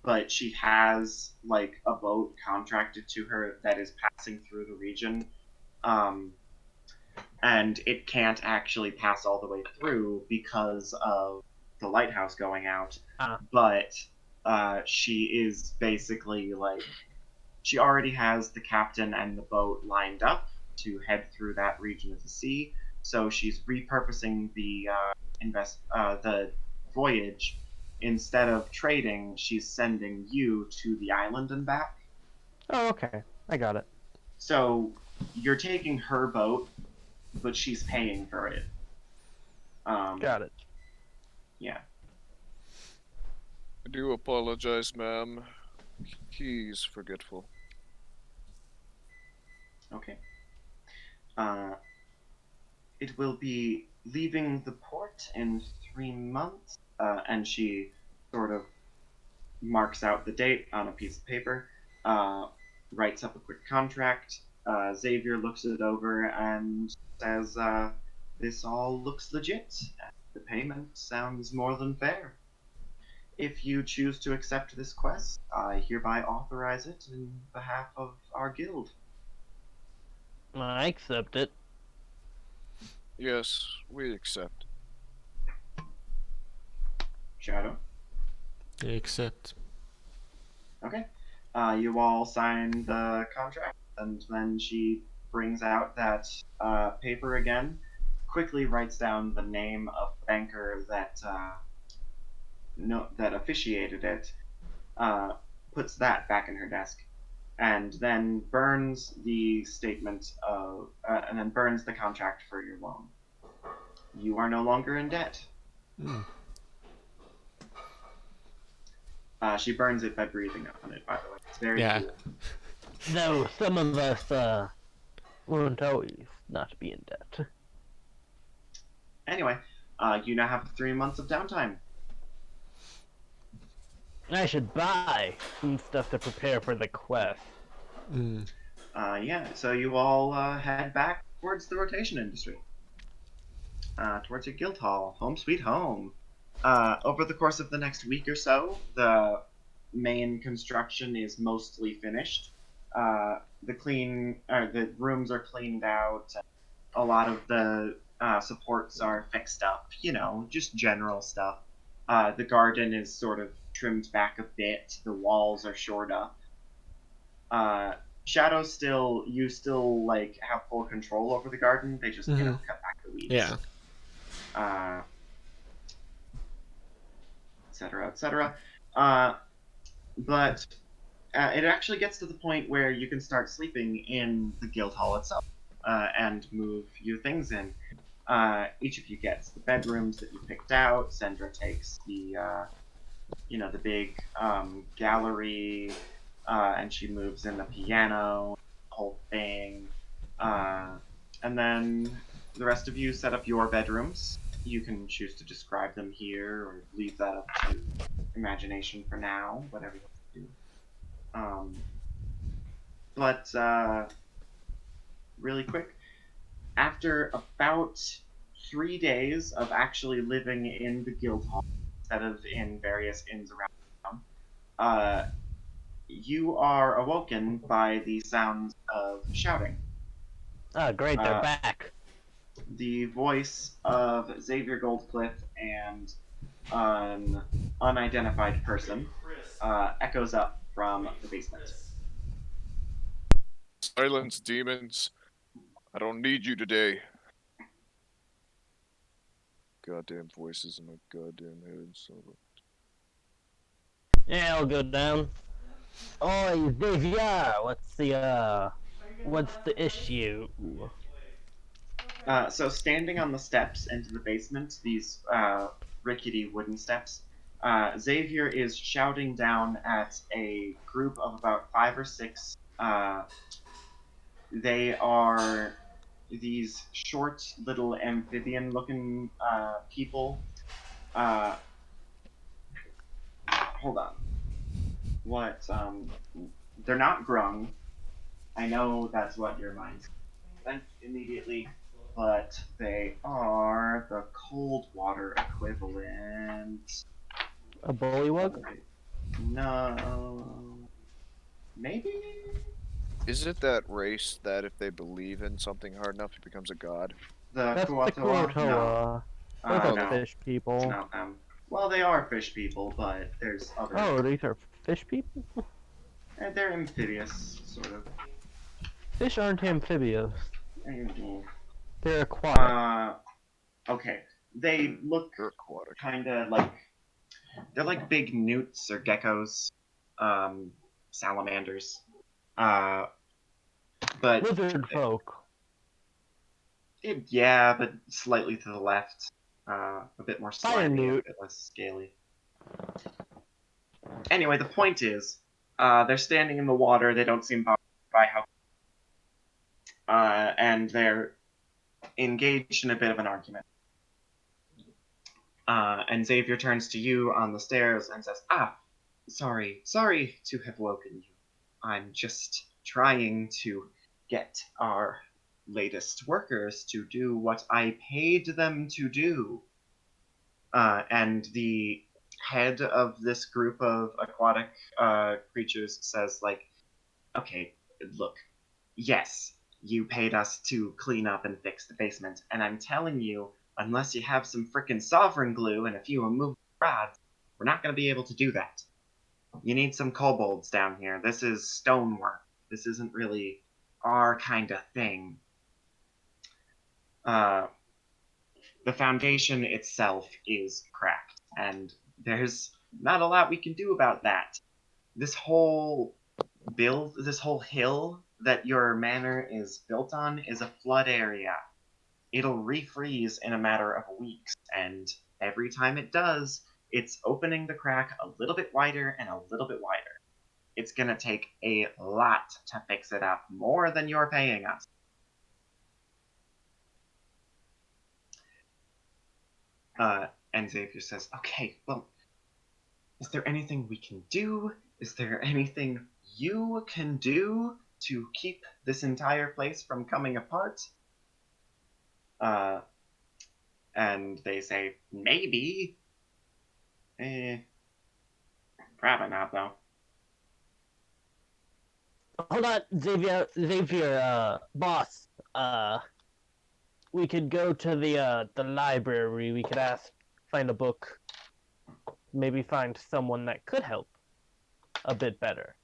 but she has like a boat contracted to her that is passing through the region, um, and it can't actually pass all the way through because of the lighthouse going out. Ah. But she is basically like she already has the captain and the boat lined up to head through that region of the sea. So she's repurposing the voyage. Instead of trading, she's sending you to the island and back. Oh, okay. I got it. So you're taking her boat, but she's paying for it. Got it. Yeah. I do apologize, ma'am. He's forgetful. Okay. Uh, it will be leaving the port in 3 months, and she sort of marks out the date on a piece of paper, writes up a quick contract. Xavier looks it over and says, "This all looks legit. The payment sounds more than fair. If you choose to accept this quest, I hereby authorize it in behalf of our guild." I accept it. Yes, we accept. Shadow. Except Okay. You all sign the contract, and then she brings out that paper again, quickly writes down the name of the banker that that officiated it, uh, puts that back in her desk, and then burns the statement of, and then burns the contract for your loan. You are no longer in debt. She burns it by breathing on it, by the way. It's very yeah. cool. Though some of us won't always not be in debt. Anyway, you now have 3 months of downtime. I should buy some stuff to prepare for the quest. Yeah, so you all head back towards the rotation industry, towards your guild hall, home sweet home. Over the course of the next week or so, the main construction is mostly finished. The rooms are cleaned out. A lot of the supports are fixed up. You know, just general stuff. The garden is sort of trimmed back a bit. The walls are shored up. uh Shadow you still like have full control over the garden. They just cut back the weeds. Yeah. Etc. Etc. But it actually gets to the point where you can start sleeping in the guild hall itself, and move your things in. Each of you gets the bedrooms that you picked out. Sandra takes the big gallery, and she moves in the piano, the whole thing. And then the rest of you set up your bedrooms. You can choose to describe them here or leave that up to imagination for now, whatever you want to do. But really quick, after about 3 days of actually living in the guild hall instead of in various inns around town, you are awoken by the sounds of shouting. Oh, great, they're Uh, back. the voice of Xavier Goldcliff and an unidentified person echoes up from the basement. Silence, demons. I don't need you today. Goddamn voices in my goddamn head. So Yeah, I'll go down. Oi, Xavier, what's the issue? So standing on the steps into the basement, these rickety wooden steps, Xavier is shouting down at a group of about 5 or 6 They are these short little amphibian-looking people. Hold on. What? They're not grung. I know that's what your mind's went immediately, but they are the cold water equivalent. A bullywug? No. Maybe? Is it that race that if they believe in something hard enough, it becomes a god? The That's the Kuatoa? No. Kuotoa. Those are No. fish It's people. not them. Well, they are fish people, but there's other. Oh, these are fish people? They're amphibious, sort of. Fish aren't amphibious. Mhm. They're aquatic. Okay. They look They're aquatic. kind of like they're like big newts or geckos, salamanders. But Lizard folk. yeah, but slightly to the left. A bit more Fire slimy and a newt. bit less scaly. Anyway, the point is, they're standing in the water. They don't seem bothered by how, and they're engaged in a bit of an argument. And Xavier turns to you on the stairs and says, sorry to have woken you. I'm just trying to get our latest workers to do what I paid them to do." And the head of this group of aquatic creatures says, like, "Okay, look, yes, you paid us to clean up and fix the basement, and I'm telling you, unless you have some frickin' sovereign glue and a few immovable rods, we're not going to be able to do that. You need some kobolds down here. This is stonework. This isn't really our kind of thing." Uh, the foundation itself is cracked, and there's not a lot we can do about that. This whole this whole hill that your manor is built on is a flood area. It'll refreeze in a matter of weeks, and every time it does, it's opening the crack a little bit wider and a little bit wider. It's gonna take a lot to fix it up, more than you're paying us. And Xavier says, "Okay, well, is there anything we can do? Is there anything you can do to keep this entire place from coming apart?" Uh, and they say, "Maybe." Probably not, though. Hold on, Xavier, boss. We could go to the library. We could find a book. Maybe find someone that could help a bit better.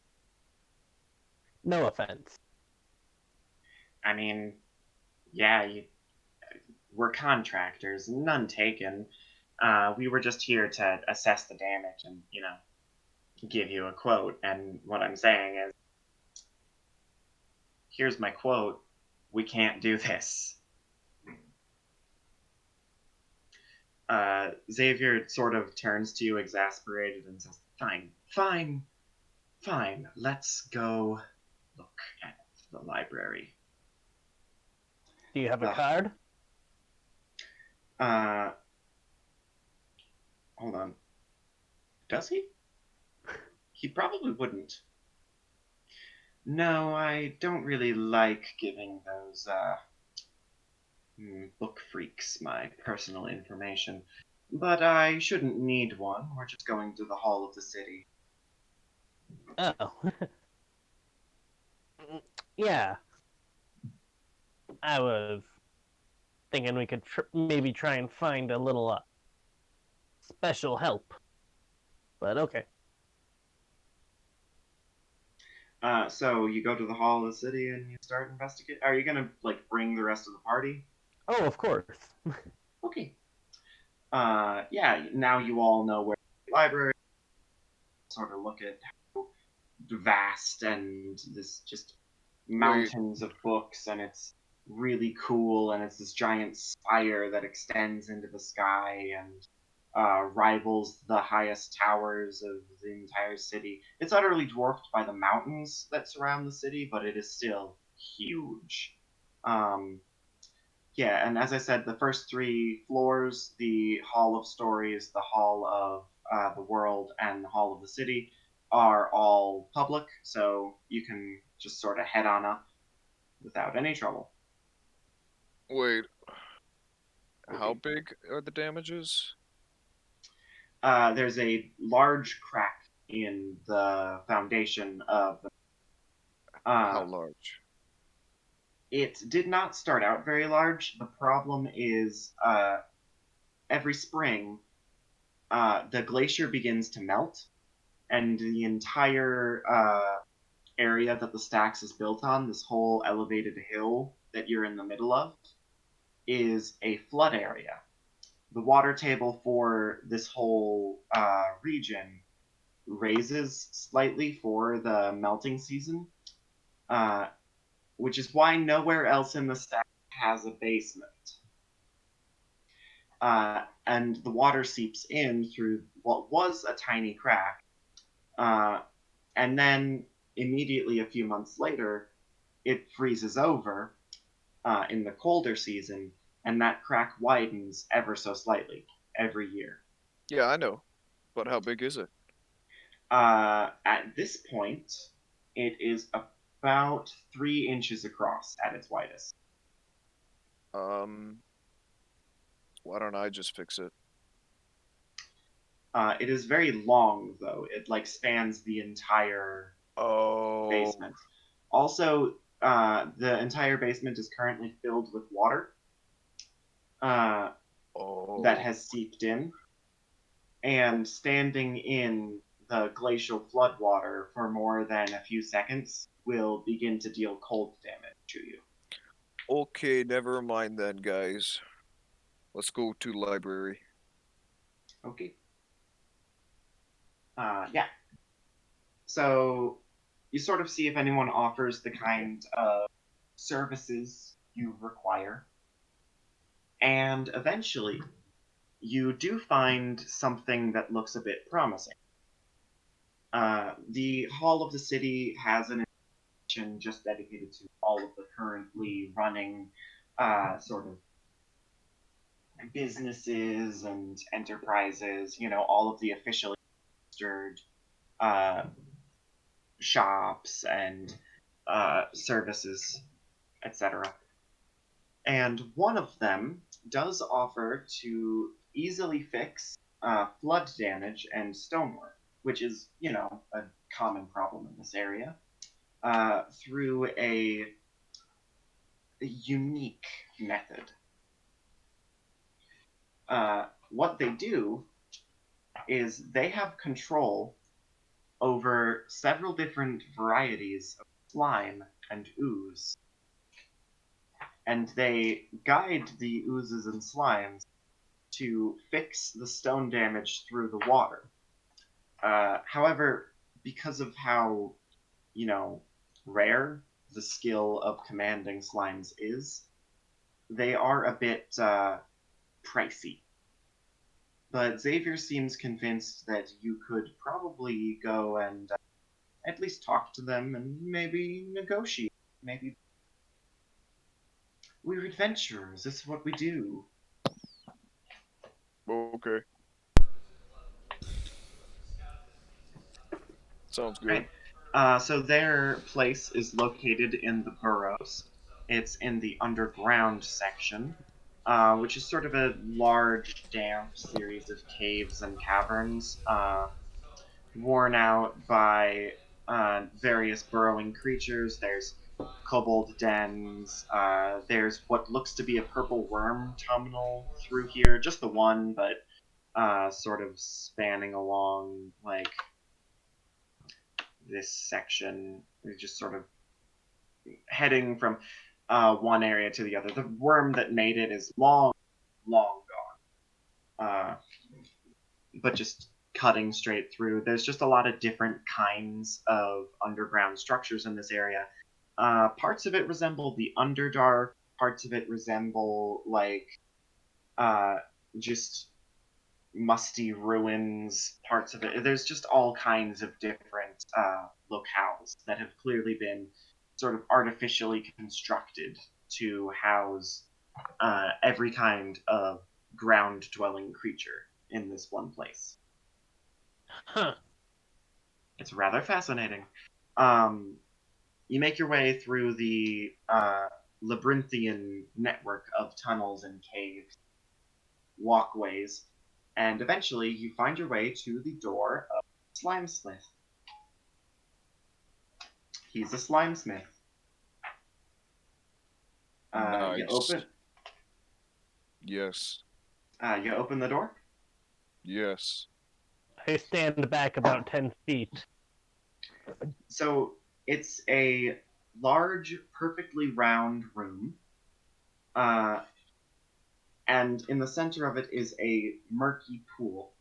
No offense. I mean, yeah, we're contractors, none taken. We were just here to assess the damage and, give you a quote. And what I'm saying is, here's my quote: we can't do this. Xavier sort of turns to you exasperated and says, Fine. Let's go look at the library." Do you have a Ugh. card? Hold on. Does he? He probably wouldn't. No, I don't really like giving those book freaks my personal information. But I shouldn't need one. We're just going to the hall of the city. Oh. Yeah. I was thinking we could maybe try and find a little special help. But okay. So you go to the hall of the city and you start investigating. Are you gonna bring the rest of the party? Oh, of course. Okay. Yeah. Now you all know where the library is. Sort of look at how vast and this just mountains of books, and it's really cool, and it's this giant spire that extends into the sky and rivals the highest towers of the entire city. It's utterly dwarfed by the mountains that surround the city, but it is still huge. Yeah, and as I said, the first 3 floors, the Hall of Stories, the Hall of the World, and the Hall of the City, are all public, so you can just sort of head on up without any trouble. Wait, how Okay. big are the damages? There's a large crack in the foundation of the. How Uh, large? it did not start out very large. The problem is every spring, the glacier begins to melt, and the entire area that the stacks is built on, this whole elevated hill that you're in the middle of, is a flood area. The water table for this whole region raises slightly for the melting season, uh, which is why nowhere else in the stack has a basement. And the water seeps in through what was a tiny crack, uh, and then immediately a few months later, it freezes over in the colder season, and that crack widens ever so slightly every year. Yeah, I know. But how big is it? At this point, it is about 3 inches across at its widest. Um, why don't I just fix it? It is very long, though. It like spans the entire Oh, basement. Also, the entire basement is currently filled with water uh, that oh. has seeped in, and standing in the glacial floodwater for more than a few seconds will begin to deal cold damage to you. Okay, never mind then, guys. Let's go to library. Okay. Yeah. So you sort of see if anyone offers the kind of services you require, and eventually you do find something that looks a bit promising. The Hall of the City has an edition just dedicated to all of the currently running sort of businesses and enterprises, all of the officially registered uh, shops and services, etc. And one of them does offer to easily fix flood damage and stonework, which is, a common problem in this area, through a unique method. What they do is they have control over several different varieties of slime and ooze, and they guide the oozes and slimes to fix the stone damage through the water. However, because of how, you know, rare the skill of commanding slimes is, they are a bit pricey. But Xavier seems convinced that you could probably go and at least talk to them and maybe negotiate. Maybe we're adventurers. This is what we do. Okay, sounds good. Right. So their place is located in the burrows. It's in the underground section, which is sort of a large, damp series of caves and caverns, worn out by various burrowing creatures. There's kobold dens. There's what looks to be a purple worm tunnel through here, just the one, but sort of spanning along like this section. We're just sort of heading from one area to the other. The worm that made it is long, long gone, but just cutting straight through. There's just a lot of different kinds of underground structures in this area. Parts of it resemble the Underdark. Parts of it resemble like uh, just musty ruins. Parts of it. There's just all kinds of different locales that have clearly been sort of artificially constructed to house every kind of ground-dwelling creature in this one place. Huh. It's rather fascinating. You make your way through the labyrinthian network of tunnels and caves, walkways, and eventually you find your way to the door of Slimesmith. He's a slimesmith. You Nice. open. Yes. You open the door. Yes. I stand back about 10 feet. So it's a large, perfectly round room, and in the center of it is a murky pool.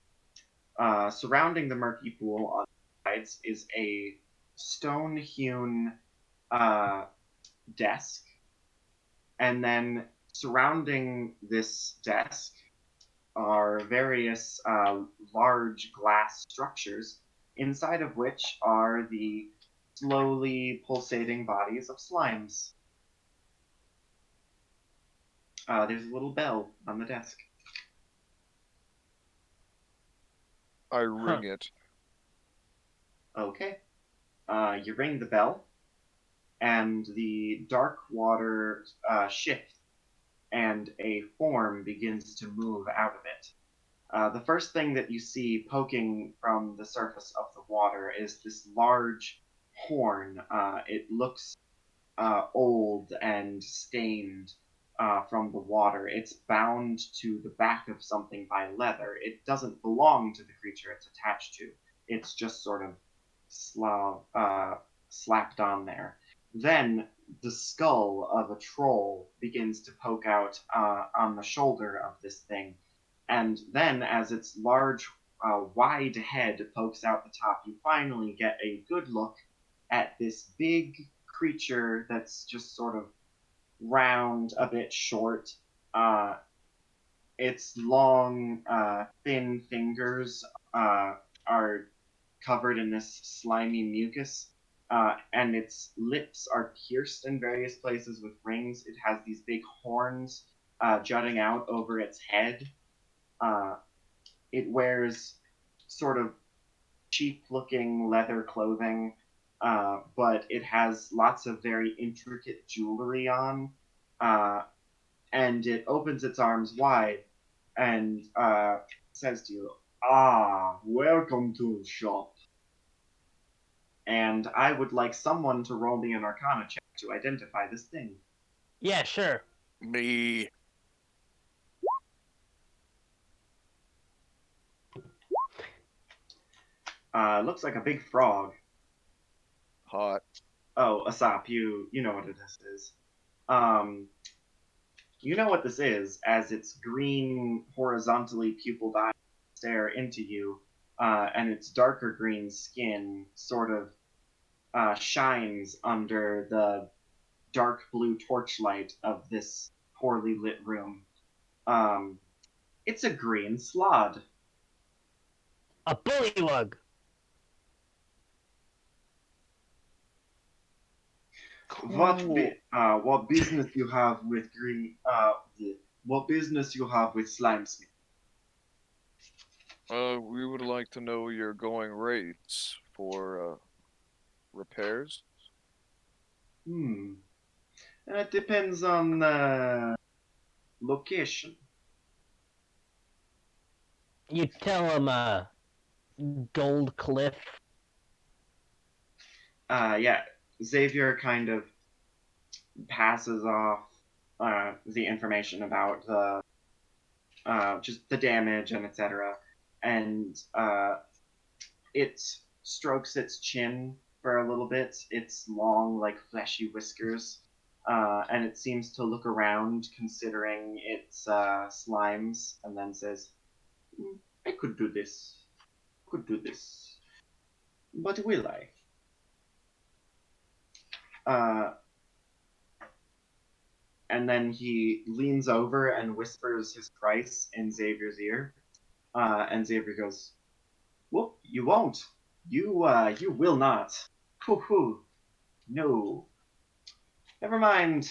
Surrounding the murky pool on the sides is a stone-hewn desk, and then surrounding this desk are various large glass structures, inside of which are the slowly pulsating bodies of slimes. There's a little bell on the desk. I ring it. Okay. You ring the bell, and the dark water shifts, and a form begins to move out of it. The first thing that you see poking from the surface of the water is this large horn. It looks old and stained from the water. It's bound to the back of something by leather. It doesn't belong to the creature it's attached to. It's just sort of slapped on there. Then the skull of a troll begins to poke out on the shoulder of this thing. And then, as its large, wide head pokes out the top, you finally get a good look at this big creature that's just sort of round, a bit short. Uh, its long, thin fingers are covered in this slimy mucus, and its lips are pierced in various places with rings. It has these big horns jutting out over its head. Uh, it wears sort of cheap looking leather clothing, but it has lots of very intricate jewelry on. And it opens its arms wide and says to you, "Ah, welcome to the shop. And I would like someone to roll me an arcana check to identify this thing." Yeah, sure. Me. Looks like a big frog. Hot. Oh, Asap, you know what this is. Um, you know what this is, as its green, horizontally pupilled eyes stare into you, and its darker green skin sort of shines under the dark blue torchlight of this poorly lit room. Um, it's a green slod. A bullywug. Cool. What business you have with green? What business you have with Slimesmith? We would like to know your going rates for repairs. It depends on location. You tell him, Gold Cliff. Yeah, Xavier kind of passes off the information about the just the damage and etc. And it strokes its chin for a little bit. Its long, like fleshy whiskers, and it seems to look around, considering its slimes, and then says, "I could do this. Could do this. But will I?" And then he leans over and whispers his price in Xavier's ear. And Xavier goes, "Whoop, you won't. You will not. Hoo hoo. No. Never mind.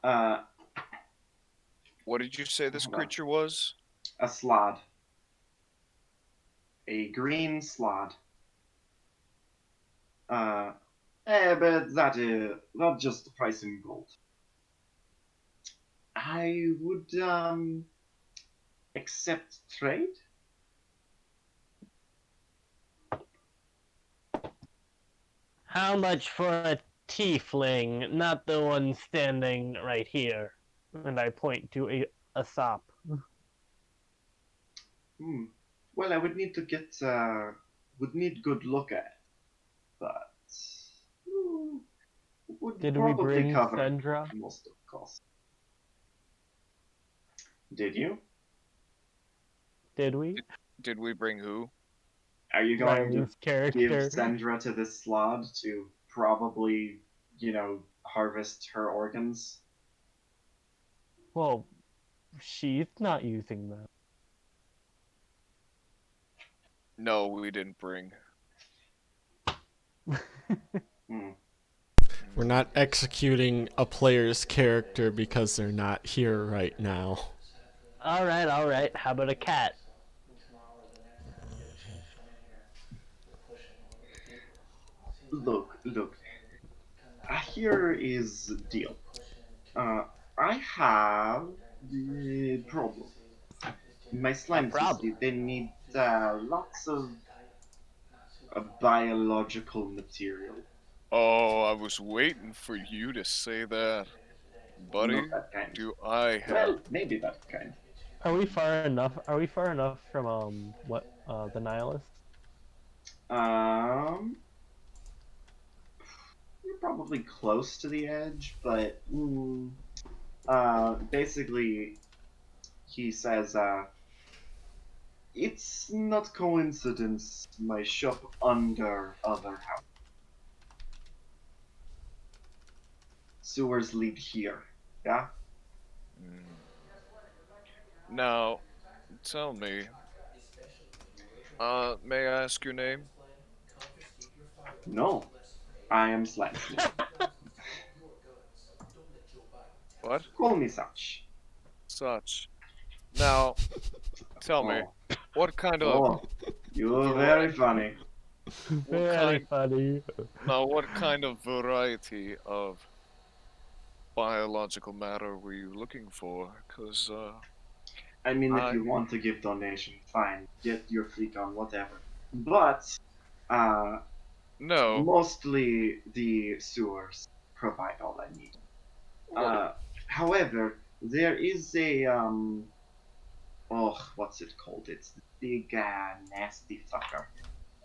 Uh, What did you say this Hold on. creature was? a slod. A green slod. But that's just the price in gold. I would accept trade. How much for a tiefling, not the one standing right here? And I point to a sop. Hmm. Well, I would need to get would need good look at it, but would Did we probably bring cover Sandra? most of the cost. Did you? Did we? Did we bring who? Are you going to Riley's give character. Sandra to this slod to probably, harvest her organs? Well, she's not using them. No, we didn't bring. Hmm. We're not executing a player's character because they're not here right now. All right. How about a cat? Look. Here is the deal. I have the problem. My A slimes, you problem. see, they need lots of biological material. Oh, I was waiting for you to say that. Not Buddy, that kind. do I have. Well, maybe that kind. Are we far enough? Are we far enough from the nihilist? Um, you're probably close to the edge, but basically, he says, it's not coincidence my shop under other house. Sewers lead here. Yeah? Mm. Now, tell me, may I ask your name? No, I am Slansky. What? Call me such. Such. Now, tell me, Oh, what kind of oh, you're very variety? funny. What Very kind? funny. Now, what kind of variety of biological matter were you looking for? Cause I mean, if I you want to give donation, fine, get your freak on, whatever. But, uh, no. mostly the sewers provide all I need. Well, Uh, However, there is what's it called? It's the big, nasty fucker.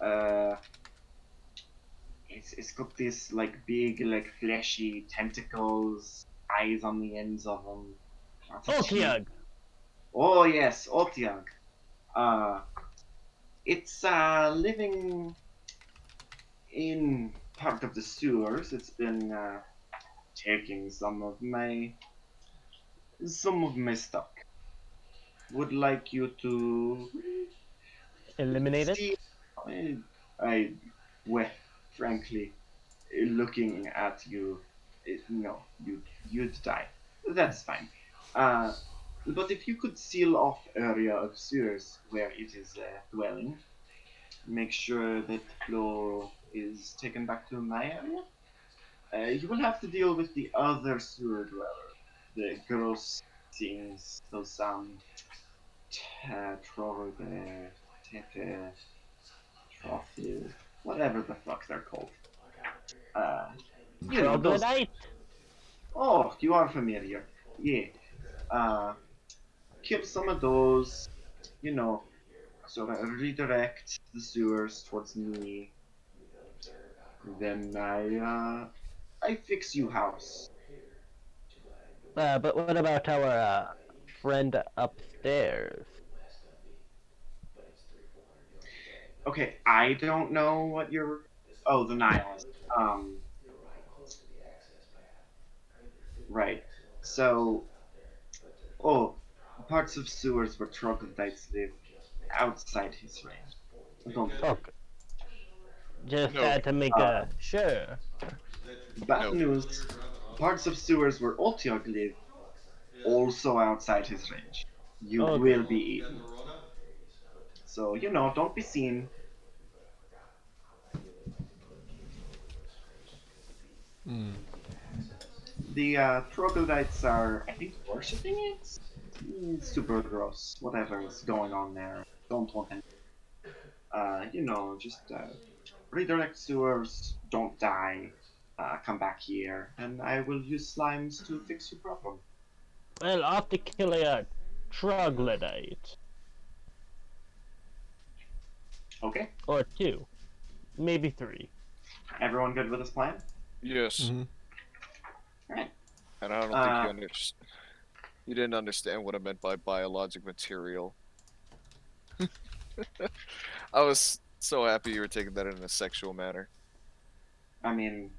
Uh, it's got this, like, big, like, fleshy tentacles, eyes on the ends of them. Lots of teeth. Otiug. Oh, yes, Otiag. Uh, it's, living in part of the sewers. It's been, taking some of my stock. Would like you to Eliminate it. see. I, I well, frankly, looking at you, no, you'd die. That's fine. Uh, but if you could seal off area of sewers where it is dwelling, make sure that flow is taken back to my area. You will have to deal with the other sewer dweller, the gross things, those Tetrorbe, Tepe, Trophy, whatever the fuck they're called. Uh, those. Troglodyte. Oh, you are familiar. Yeah. Uh, Kill some of those. You know, sort of redirect the sewers towards me. Then I fix you house. But what about our friend upstairs? Okay, I don't know what you're. Oh, the nihilist. Right. So, parts of sewers where troglodytes live outside his range. Don't worry. Okay. Just No. had to make a sure. Bad No. news. Parts of sewers where Otyog lived also outside his range. You Okay. will be eaten. So, don't be seen. Hmm. The troglodytes are, I think, worshipping it? Super gross. Whatever is going on there. Don't want any. Just redirect sewers, don't die, come back here, and I will use slimes to fix your problem. Well, off to kill a troglodyte. Okay? Or 2. Maybe 3. Everyone good with this plan? Yes. Hmm. Alright. And I don't think you didn't understand what I meant by biologic material. I was so happy you were taking that in a sexual manner. I mean,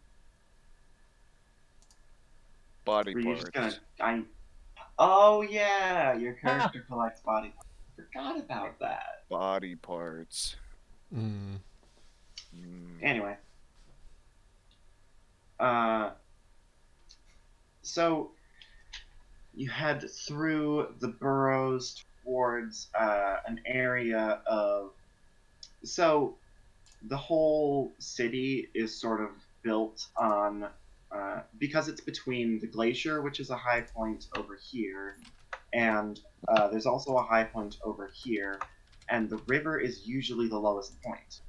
Body were you just parts. Oh yeah, your character collects body parts. Forgot about that. Body parts. Hmm. Mm. Anyway. So you head through the burrows towards an area of. So the whole city is sort of built on. Because it's between the glacier, which is a high point over here, and there's also a high point over here, and the river is usually the lowest point.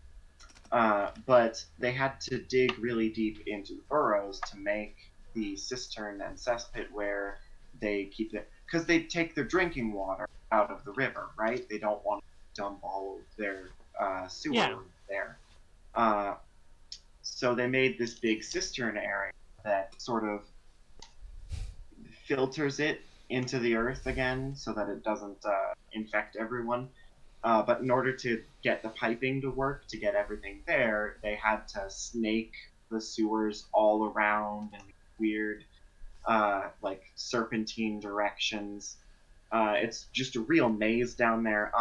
But they had to dig really deep into the burrows to make the cistern and cesspit where they keep it, because they take their drinking water out of the river, right? They don't want to dump all of their sewer Yeah. there. Uh, so they made this big cistern area that sort of filters it into the earth again so that it doesn't infect everyone. But in order to get the piping to work, to get everything there, they had to snake the sewers all around in weird, like serpentine directions. It's just a real maze down there.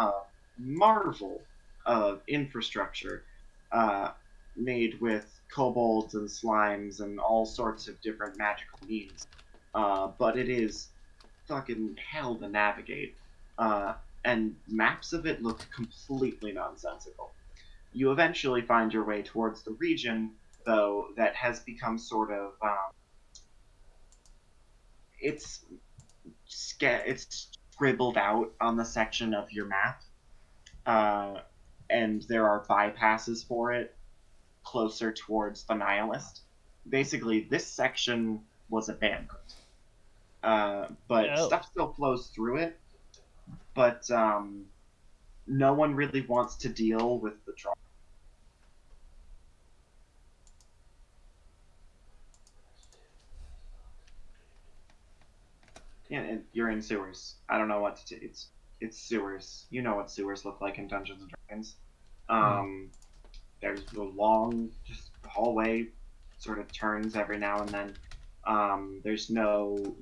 Marvel of infrastructure, uh, made with kobolds and slimes and all sorts of different magical means. But it is fucking hell to navigate. And maps of it look completely nonsensical. You eventually find your way towards the region, though, that has become sort of it's it's scribbled out on the section of your map, uh, and there are bypasses for it closer towards the Nihilist. Basically, this section was abandoned, but Oh. stuff still flows through it. But no one really wants to deal with the trauma. Yeah, and you're in sewers. I don't know what to do. It's sewers. You know what sewers look like in Dungeons and Dragons. Um, there's a long just hallway, sort of turns every now and then. There's no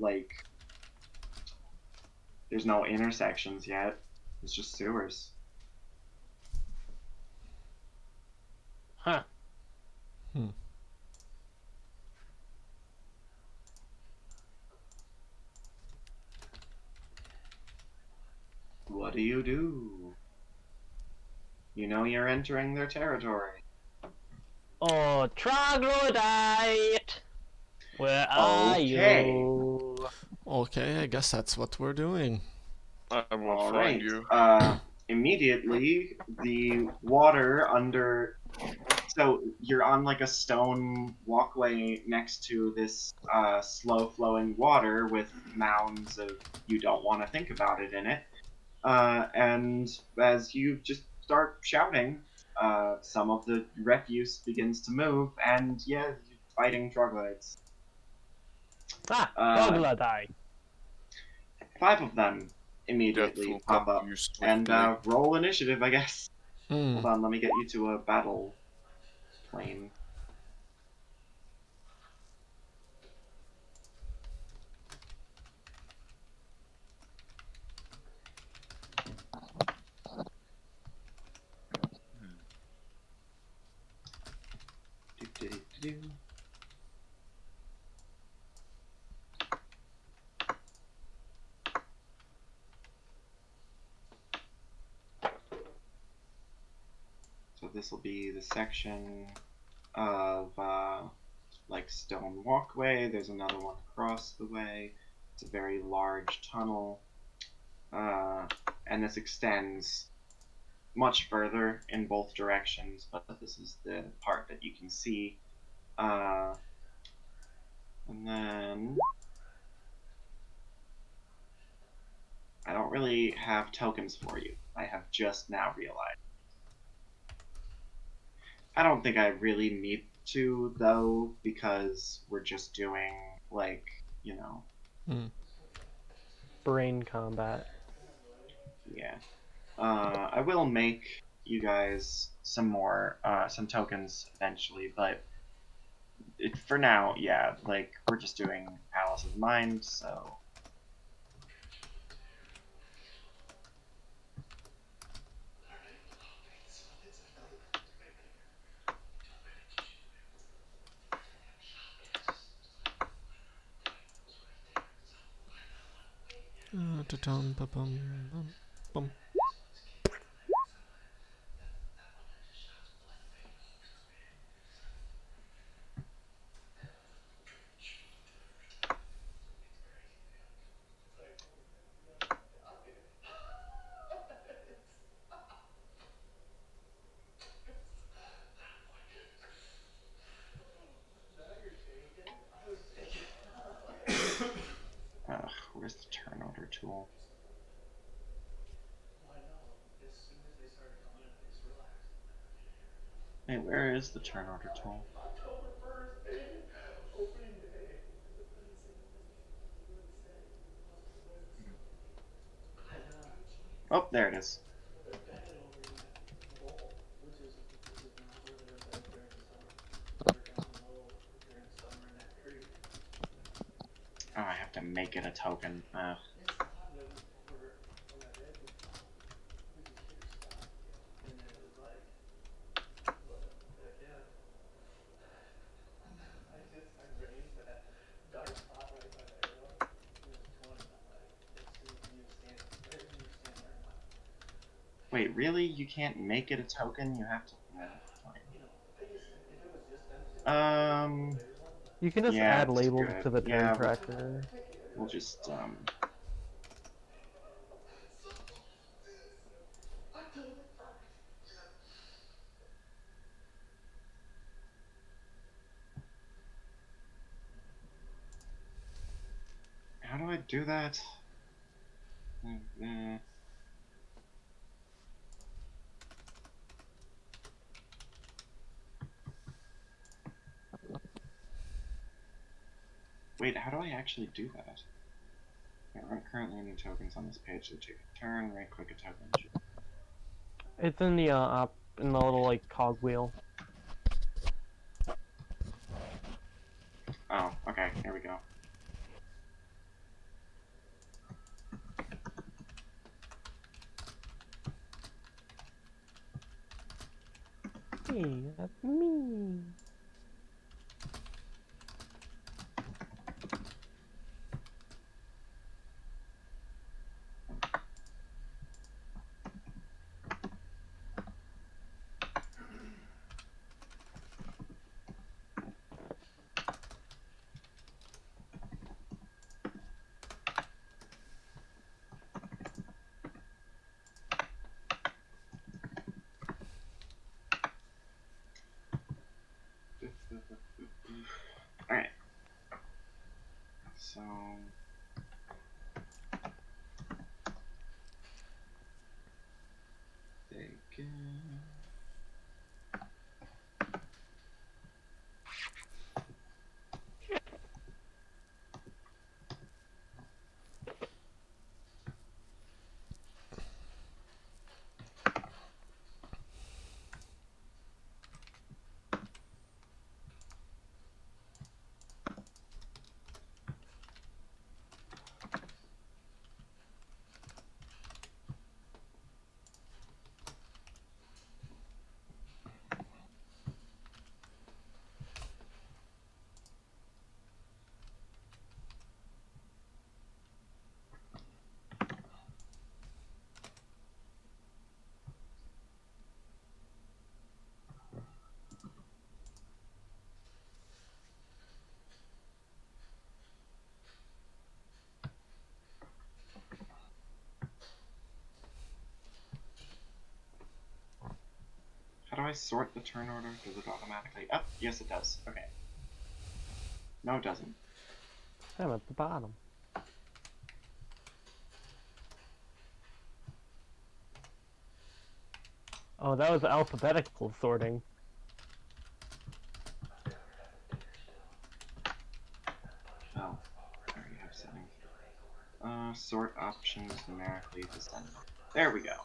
there's no intersections yet. It's just sewers. Huh. Hmm. What do? You know you're entering their territory. Oh, troglodyte! Where are Okay. you? Okay, I guess that's what we're doing. I will All find right. you. Immediately, the water under. So you're on like a stone walkway next to this slow flowing water with mounds of you don't want to think about it in it. And as you just start shouting, some of the refuse begins to move, and yeah, you're fighting troglodytes. Ah, Uh, troglodyte. 5 of them Death will immediately come pop to up. you And swiftly. roll initiative, I guess. Hmm. Hold on, let me get you to a battle plane. do. So this will be the section of like stone walkway. There's another one across the way. It's a very large tunnel, and this extends much further in both directions. But this is the part that you can see. And then I don't really have tokens for you. I have just now realized. I don't think I really need to, though, because we're just doing, like, you know, Brain combat. yeah. I will make you guys some more, some tokens eventually, but for now, yeah, like, we're just doing Palace of Mind, so. Where's the turn order tool? Wait, where is the turn order tool? October 1st, baby! Opening day. Oh, there it is. They're banging over in that bowl, which is not where they're bed during the summer. They're down low during the summer in that area. Oh, I have to make it a token. It's odd when that egg was found, we could hear stuff, and it was like, what the heck, yeah. I raised that dark spot right by the arrow, and it was 20. I'm like, as soon as you stand, right when you're standing there, I'm like, Wait, really? You can't make it a token? You have to. Fine. you know, I guess if it was just them two, Um. bigger one, but You can just Yeah, add it's labels good. to the turn Yeah, tracker. we'll just October 1st. How do I do that? Wait, how do I actually do that? There aren't currently any tokens on this page, so take a turn, right click a token. It's in the in the little like cogwheel. Oh, okay, here we go. Hey, that's me. I sort the turn order? Does it automatically? Oh, yes it does. Okay. No, it doesn't. I'm at the bottom. Oh, that was alphabetical sorting. Oh, I already have settings. Sort options numerically descend. There we go.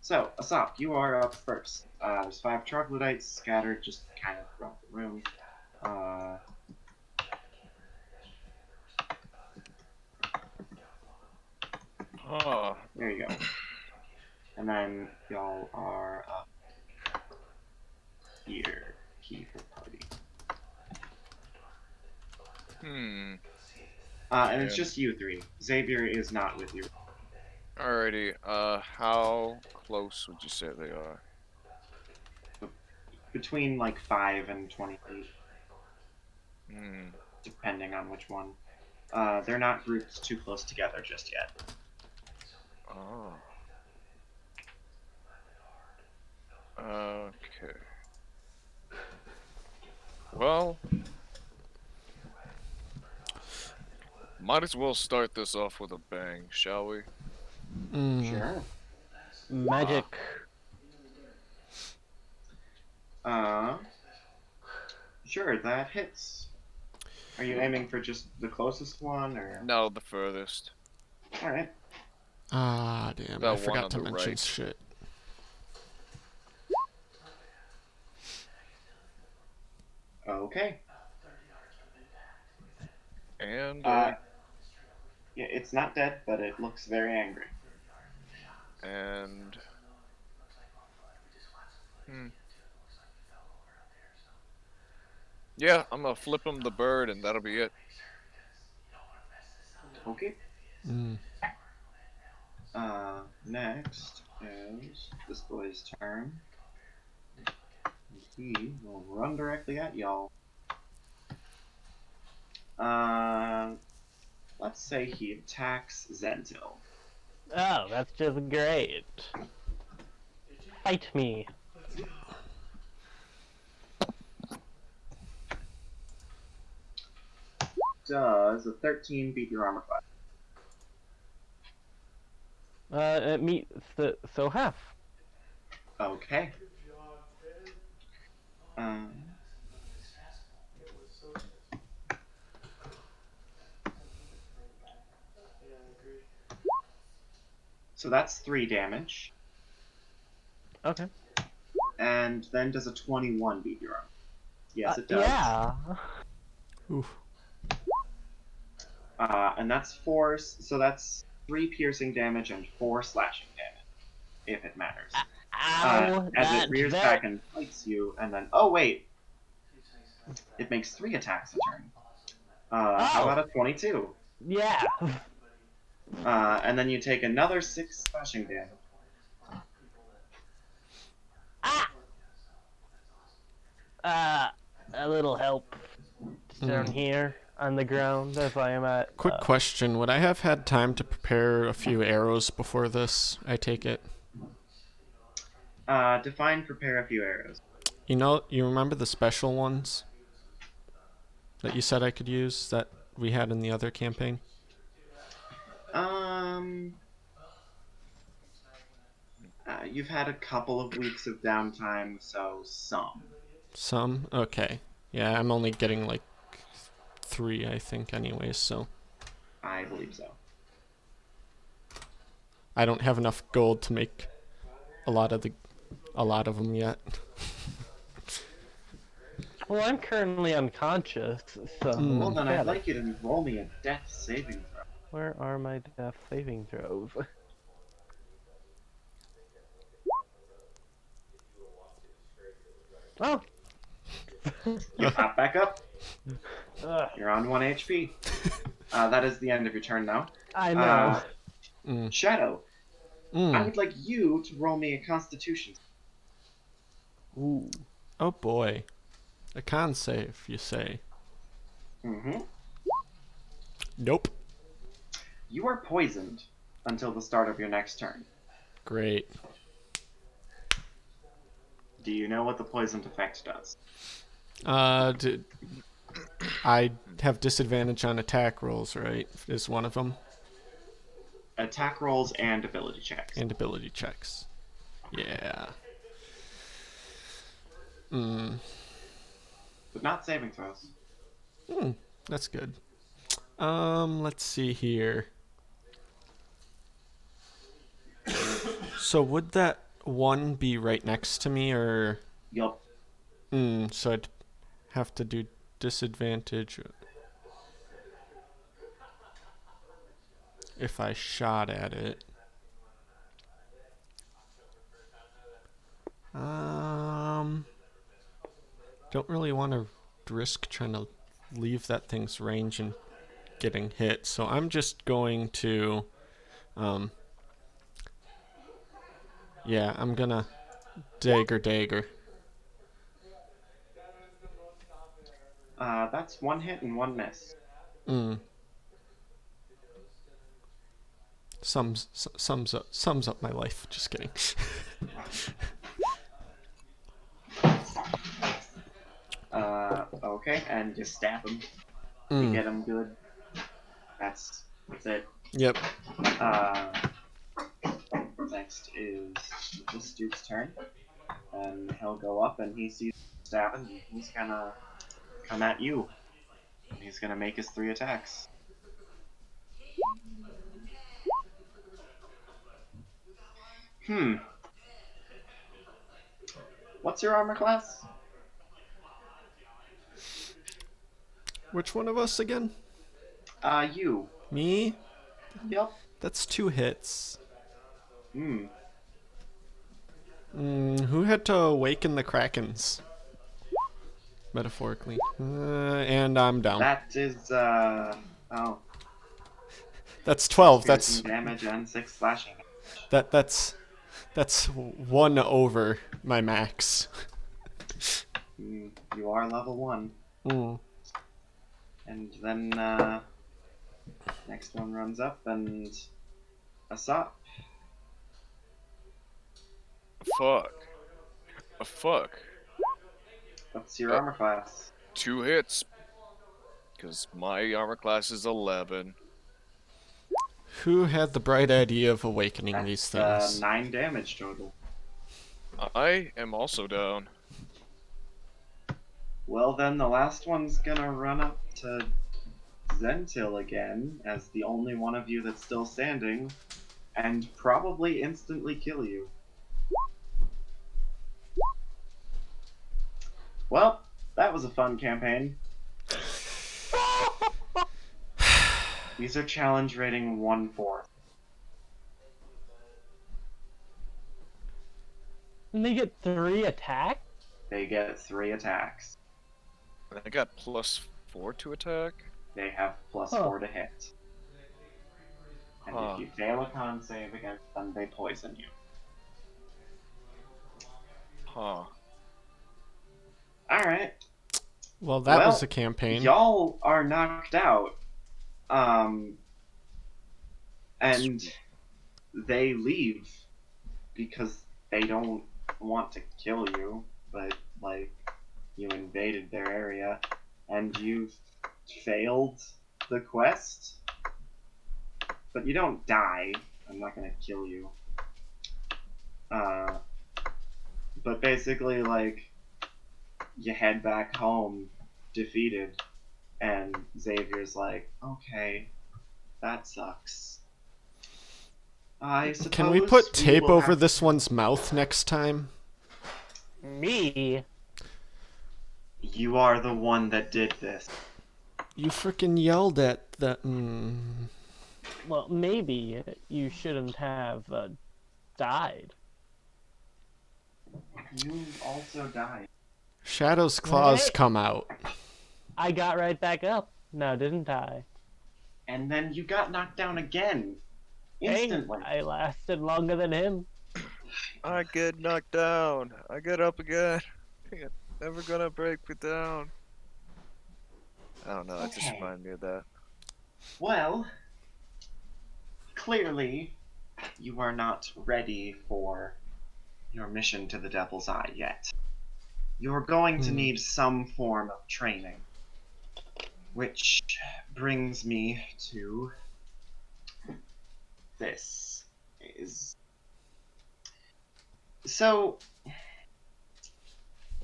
So, Asop, you are up first. There's 5 troglodytes scattered just kind of throughout the room. Oh, There you go. And then y'all are up here. Key for party. And it's Man. just you 3. Xavier is not with you. Alrighty. How close would you say they are? Between like 5 and 20 feet, Hmm. depending on which one. They're not grouped too close together just yet. Oh. Okay. Well, might as well start this off with a bang, shall we? Sure. Magic. Sure, that hits. Are you aiming for just the closest one, or? No, the furthest. Alright. Ah, damn. That I one forgot on to the mention right. shit. Okay. And, Yeah, it's not dead, but it looks very angry. and... Yeah, I'm gonna flip him the bird, and that'll be it. Okay. Mm. Next is this boy's turn. He will run directly at y'all. Let's say he attacks Zentil. Oh, that's just great. Fight me. Does a 13 beat your armor class? It meets the so half. Okay. Good job, Ted. Um, It was so Yeah, I agree. so that's 3 damage. Okay. And then does a 21 beat your armor? Yes, it does. Yeah. Oof. And that's 4, so that's 3 piercing damage and 4 slashing damage, if it matters. Ow. As it That rears back and bites you, and then, oh wait, it makes 3 attacks a turn. How about a 22? Yeah. And then you take another 6 slashing damage. A little help down here on the ground as I am at. Quick question. Would I have had time to prepare a few arrows before this? I take it. Define prepare a few arrows. You know, you remember the special ones that you said I could use that we had in the other campaign? You've had a couple of weeks of downtime, so some. Some? Okay. Yeah, I'm only getting like 3, I think, anyways, so. I believe so. I don't have enough gold to make a lot of them yet. Well, I'm currently unconscious, so. Well, then I'd like you to roll me a death saving throw. Where are my death saving throws? Oh. You pop back up. Ugh, You're on 1 HP. That is the end of your turn now. I know. Shadow, I would like you to roll me a Constitution. Ooh. Oh boy. A con save, you say? Mm-hmm. Nope. You are poisoned until the start of your next turn. Great. Do you know what the poisoned effect does? I have disadvantage on attack rolls, right? Is one of them. Attack rolls and ability checks. And ability checks. Yeah. Mm. But not saving throws. That's good. Let's see here. So would that one be right next to me, or? Yup. So I'd have to do disadvantage if I shot at it. Don't really want to risk trying to leave that thing's range and getting hit, so I'm just going to, yeah, I'm gonna dagger. That's one hit and one miss. Sums up my life. Just kidding. Okay, and you stab him. You get him good. That's it. Yep. Next is this dude's turn. And he'll go up and he sees you stabbing, and he's gonna come at you. And he's gonna make his 3 attacks. What's your armor class? Which one of us again? You. Me? Yep. That's 2 hits. Who had to awaken the Krakens? Metaphorically. And I'm down. That is, oh. That's 12. Piercing damage and 6 slashing. That's 1 over my max. You are level 1. And then, next one runs up and Asap. A fuck. What's your armor class? 2 hits. Because my armor class is 11. Who had the bright idea of awakening these things? 9 damage total. I am also down. Well then, the last one's gonna run up to Zentil again, as the only one of you that's still standing, and probably instantly kill you. Well, that was a fun campaign. These are challenge rating 1/4. And they get 3 attacks? They get 3 attacks. I got +4 to attack. They have +4 to hit. And Huh. if you fail a con save against them, they poison you. Huh. Alright. Well, that was a campaign. Y'all are knocked out. And they leave because they don't want to kill you, but, like, you invaded their area, and you've failed the quest. But you don't die. I'm not gonna kill you. But basically, like, you head back home defeated, and Xavier's like, okay, that sucks. I suppose Can we put tape will over have- this one's mouth next time? Me? You are the one that did this. You freaking yelled at the. Well, maybe you shouldn't have died. You also died. Shadow's claws Right. come out. I got right back up. No, didn't I? And then you got knocked down again. Hey, Instantly. I lasted longer than him. I get knocked down. I get up again. You're never gonna break me down. I don't know. It just Okay. reminded me of that. Well, clearly, you are not ready for your mission to the Devil's Eye yet. You're going to need some form of training. Which brings me to this. So,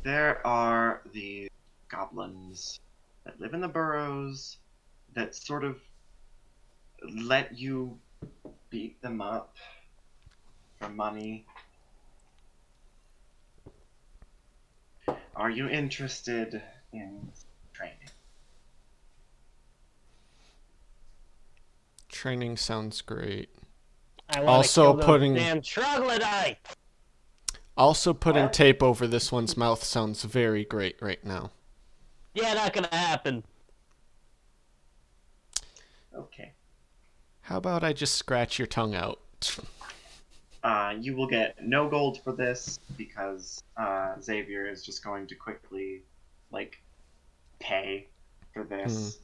there are the goblins that live in the burrows that sort of let you beat them up for money. Are you interested in training? Training sounds great. I want to Also kill those putting- damn troglodytes. Also, putting What? tape over this one's mouth sounds very great right now. Yeah, not gonna happen. Okay. How about I just scratch your tongue out? You will get no gold for this because Xavier is just going to quickly, pay for this.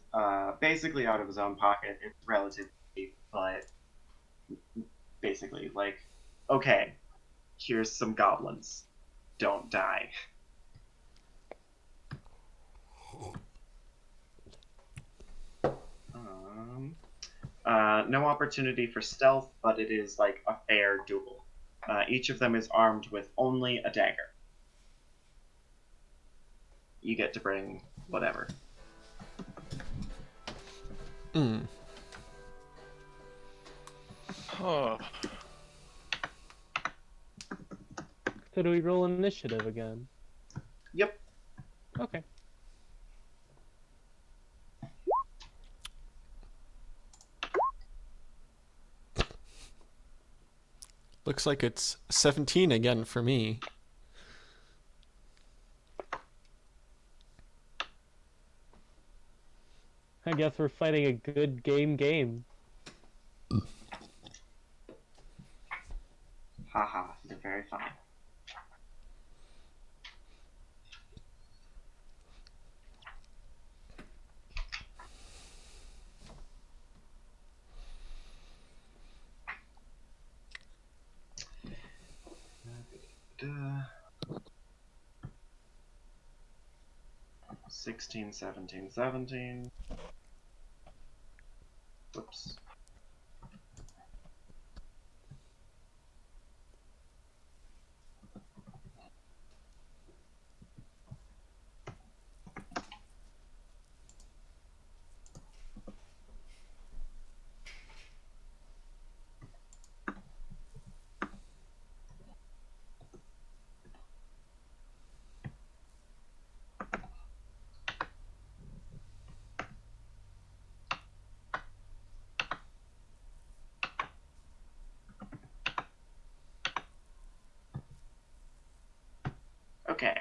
Basically out of his own pocket. It's relatively cheap, but basically, okay, here's some goblins. Don't die. No opportunity for stealth, but it is like a fair duel. Each of them is armed with only a dagger. You get to bring whatever. Huh. So do we roll initiative again? Yep. Okay. Looks like it's 17 again for me. I guess we're fighting a good game. Haha, you're very fine. Da. 16, 17, 17. Whoops. Okay.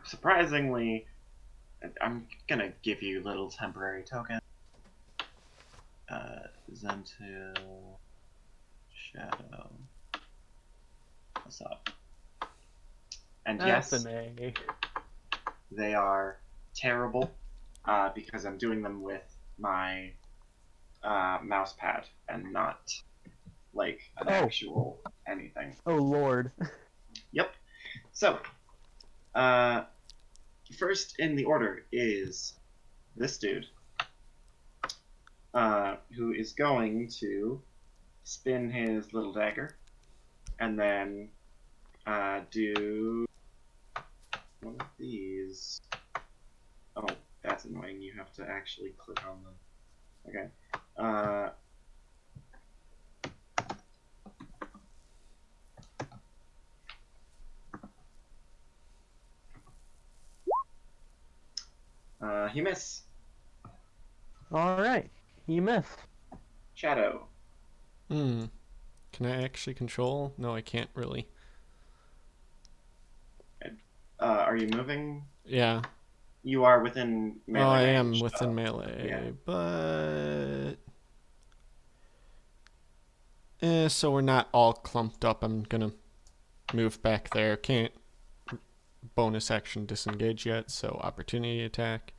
Surprisingly, I'm gonna give you little temporary tokens. Zentil, Shadow. What's up? And yes, Happening. they are terrible because I'm doing them with my mouse pad and not like an actual anything. Oh lord. Yep. So, first in the order is this dude, who is going to spin his little dagger and then do one of these. Oh, that's annoying. You have to actually click on them. Okay. He missed. Alright. You missed. Shadow. Can I actually control? No, I can't really. Are you moving? Yeah. You are within melee Oh, I range, am within so- melee, yeah. but... so we're not all clumped up. I'm gonna move back there. Can't bonus action disengage yet, so opportunity attack.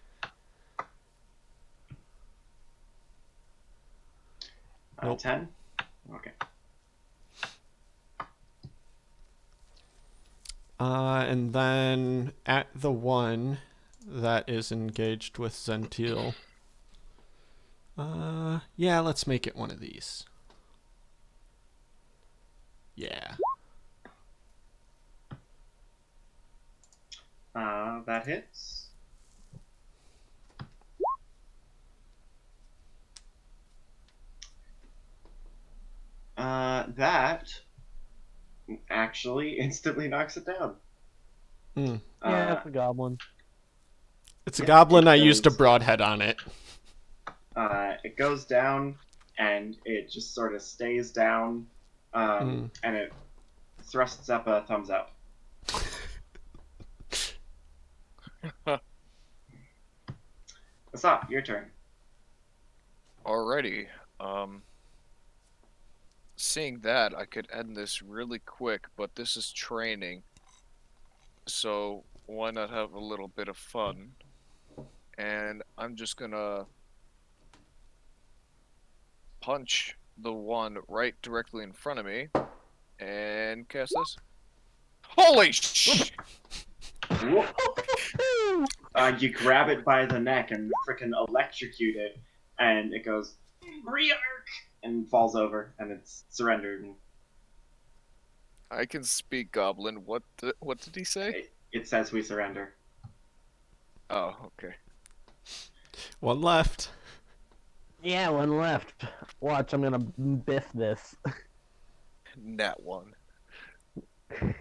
Nope. 10? Okay. And then at the one that is engaged with Zentil. Yeah, let's make it one of these. Yeah. That hits. That actually instantly knocks it down. Mm. Yeah, it's a goblin. It's a Yeah, goblin. it I used a goes- broadhead on it. It goes down, and it just sort of stays down, and it thrusts up a thumbs up. Asap, your turn. Alrighty. Seeing that, I could end this really quick, but this is training. So why not have a little bit of fun? And I'm just gonna punch the one right directly in front of me and cast this. Holy sh! You grab it by the neck and frickin' electrocute it, and it goes Rearc and falls over, and it's surrendered. I can speak Goblin. What did he say? It says we surrender. Oh, okay. One left. Yeah, one left. Watch, I'm gonna biff this. Nat one. Oh,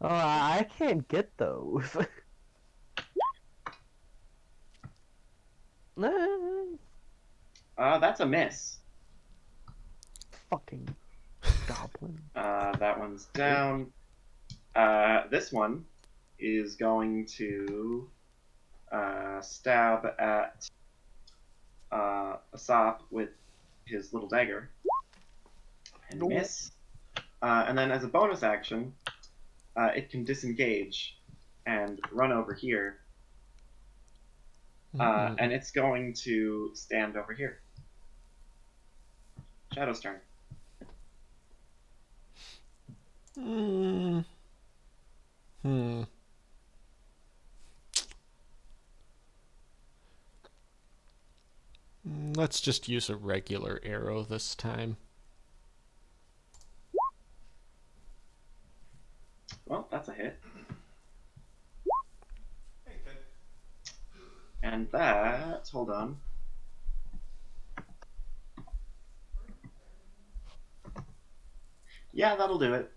I can't get those. That's a miss. Fucking goblin. That one's down. This one is going to stab at Asap with his little dagger and miss. And then as a bonus action, it can disengage and run over here. And it's going to stand over here. Shadow's turn. Let's just use a regular arrow this time. Well, that's a hit. And that, hold on. Yeah, that'll do it.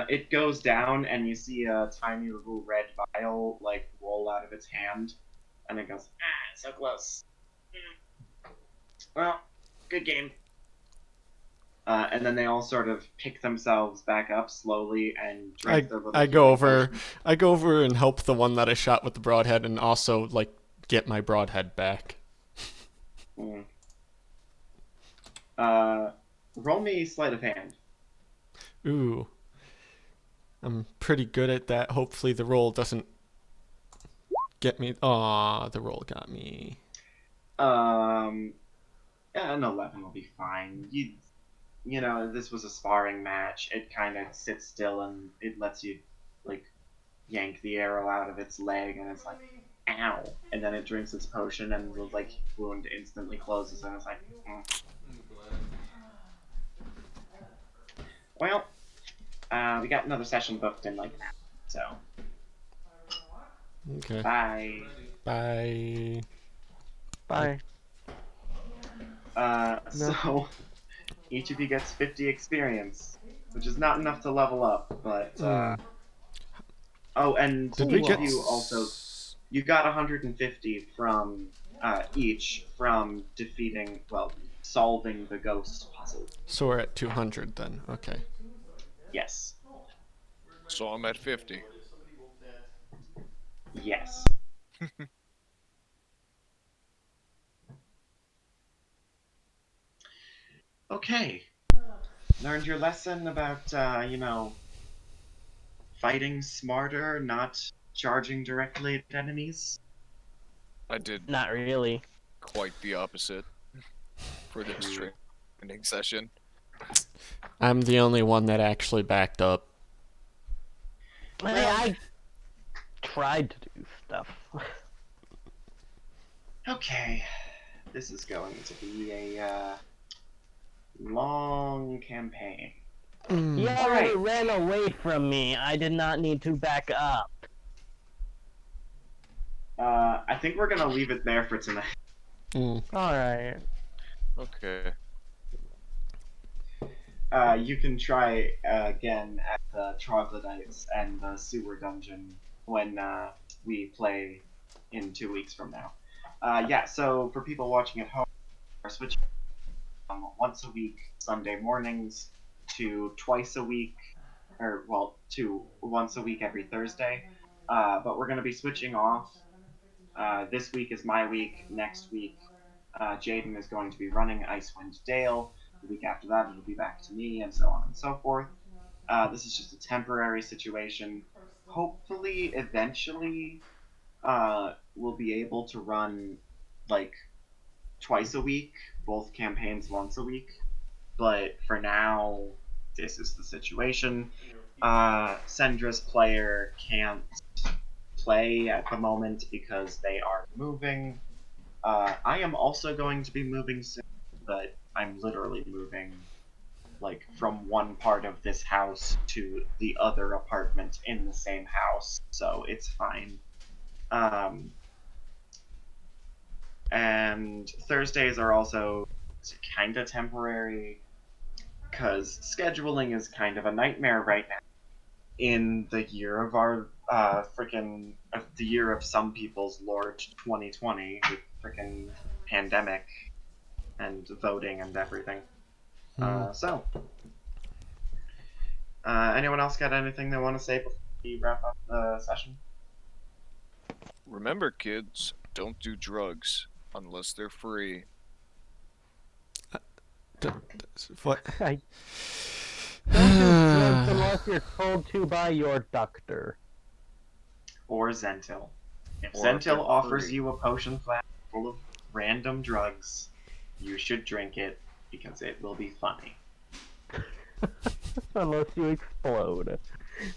It goes down, and you see a tiny little red vial like roll out of its hand, and it goes, so close. Well, good game. And then they all sort of pick themselves back up slowly and drink their little I go healing over potion. I go over and help the one that I shot with the broadhead, and also like get my broadhead back. Roll me sleight of hand. Ooh. I'm pretty good at that. Hopefully the roll doesn't get me. Aw, the roll got me. Yeah, an 11 will be fine. You know, this was a sparring match. It kind of sits still and it lets you, like, yank the arrow out of its leg, and it's like, ow. And then it drinks its potion, and the, like, wound instantly closes, and it's like, Well, we got another session booked in like that, so. Okay. Bye. Bye. Bye. So, each of you gets 50 experience, which is not enough to level up, but, oh, and Did each we of get you also, you got 150 from, each from defeating, well, solving the ghost puzzle. So we're at 200 then. Okay. Yes. So I'm at 50. Yes. Okay. Learned your lesson about, you know, fighting smarter, not charging directly at enemies? I did Not really. quite the opposite for this training session. I'm the only one that actually backed up. I tried to do stuff. Okay, this is going to be a long campaign. He Mm. already Alright. ran away from me. I did not need to back up. I think we're gonna leave it there for tonight. Mm. Alright. Okay. You can try again at the Troglodytes and the Sewer Dungeon when we play in 2 weeks from now. Yeah, so for people watching at home, we're switching from once a week Sunday mornings to twice a week, or well, to once a week every Thursday. But we're going to be switching off. This week is my week. Next week, Jaden is going to be running Icewind Dale. The week after that, it'll be back to me, and so on and so forth. This is just a temporary situation. Hopefully, eventually, we'll be able to run like twice a week, both campaigns once a week. But for now, this is the situation. Sendra's player can't play at the moment because they are moving. I am also going to be moving soon, but I'm literally moving like from one part of this house to the other apartment in the same house, so it's fine. Um, and Thursdays are also kind of temporary because scheduling is kind of a nightmare right now. In the year of our the year of some people's Lord 2020 with freaking pandemic and voting and everything. So, anyone else got anything they want to say before we wrap up the session? Remember, kids, don't do drugs unless they're free. What? I don't do drugs unless you're told to by your doctor. Or Zentil. If Or if they're Zentil offers free. you a potion flask full of random drugs, you should drink it because it will be funny. Unless you explode.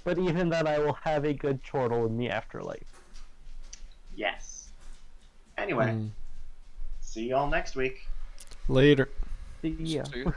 But even then, I will have a good chortle in the afterlife. Yes. Anyway, see y'all next week. Later. See ya. See ya.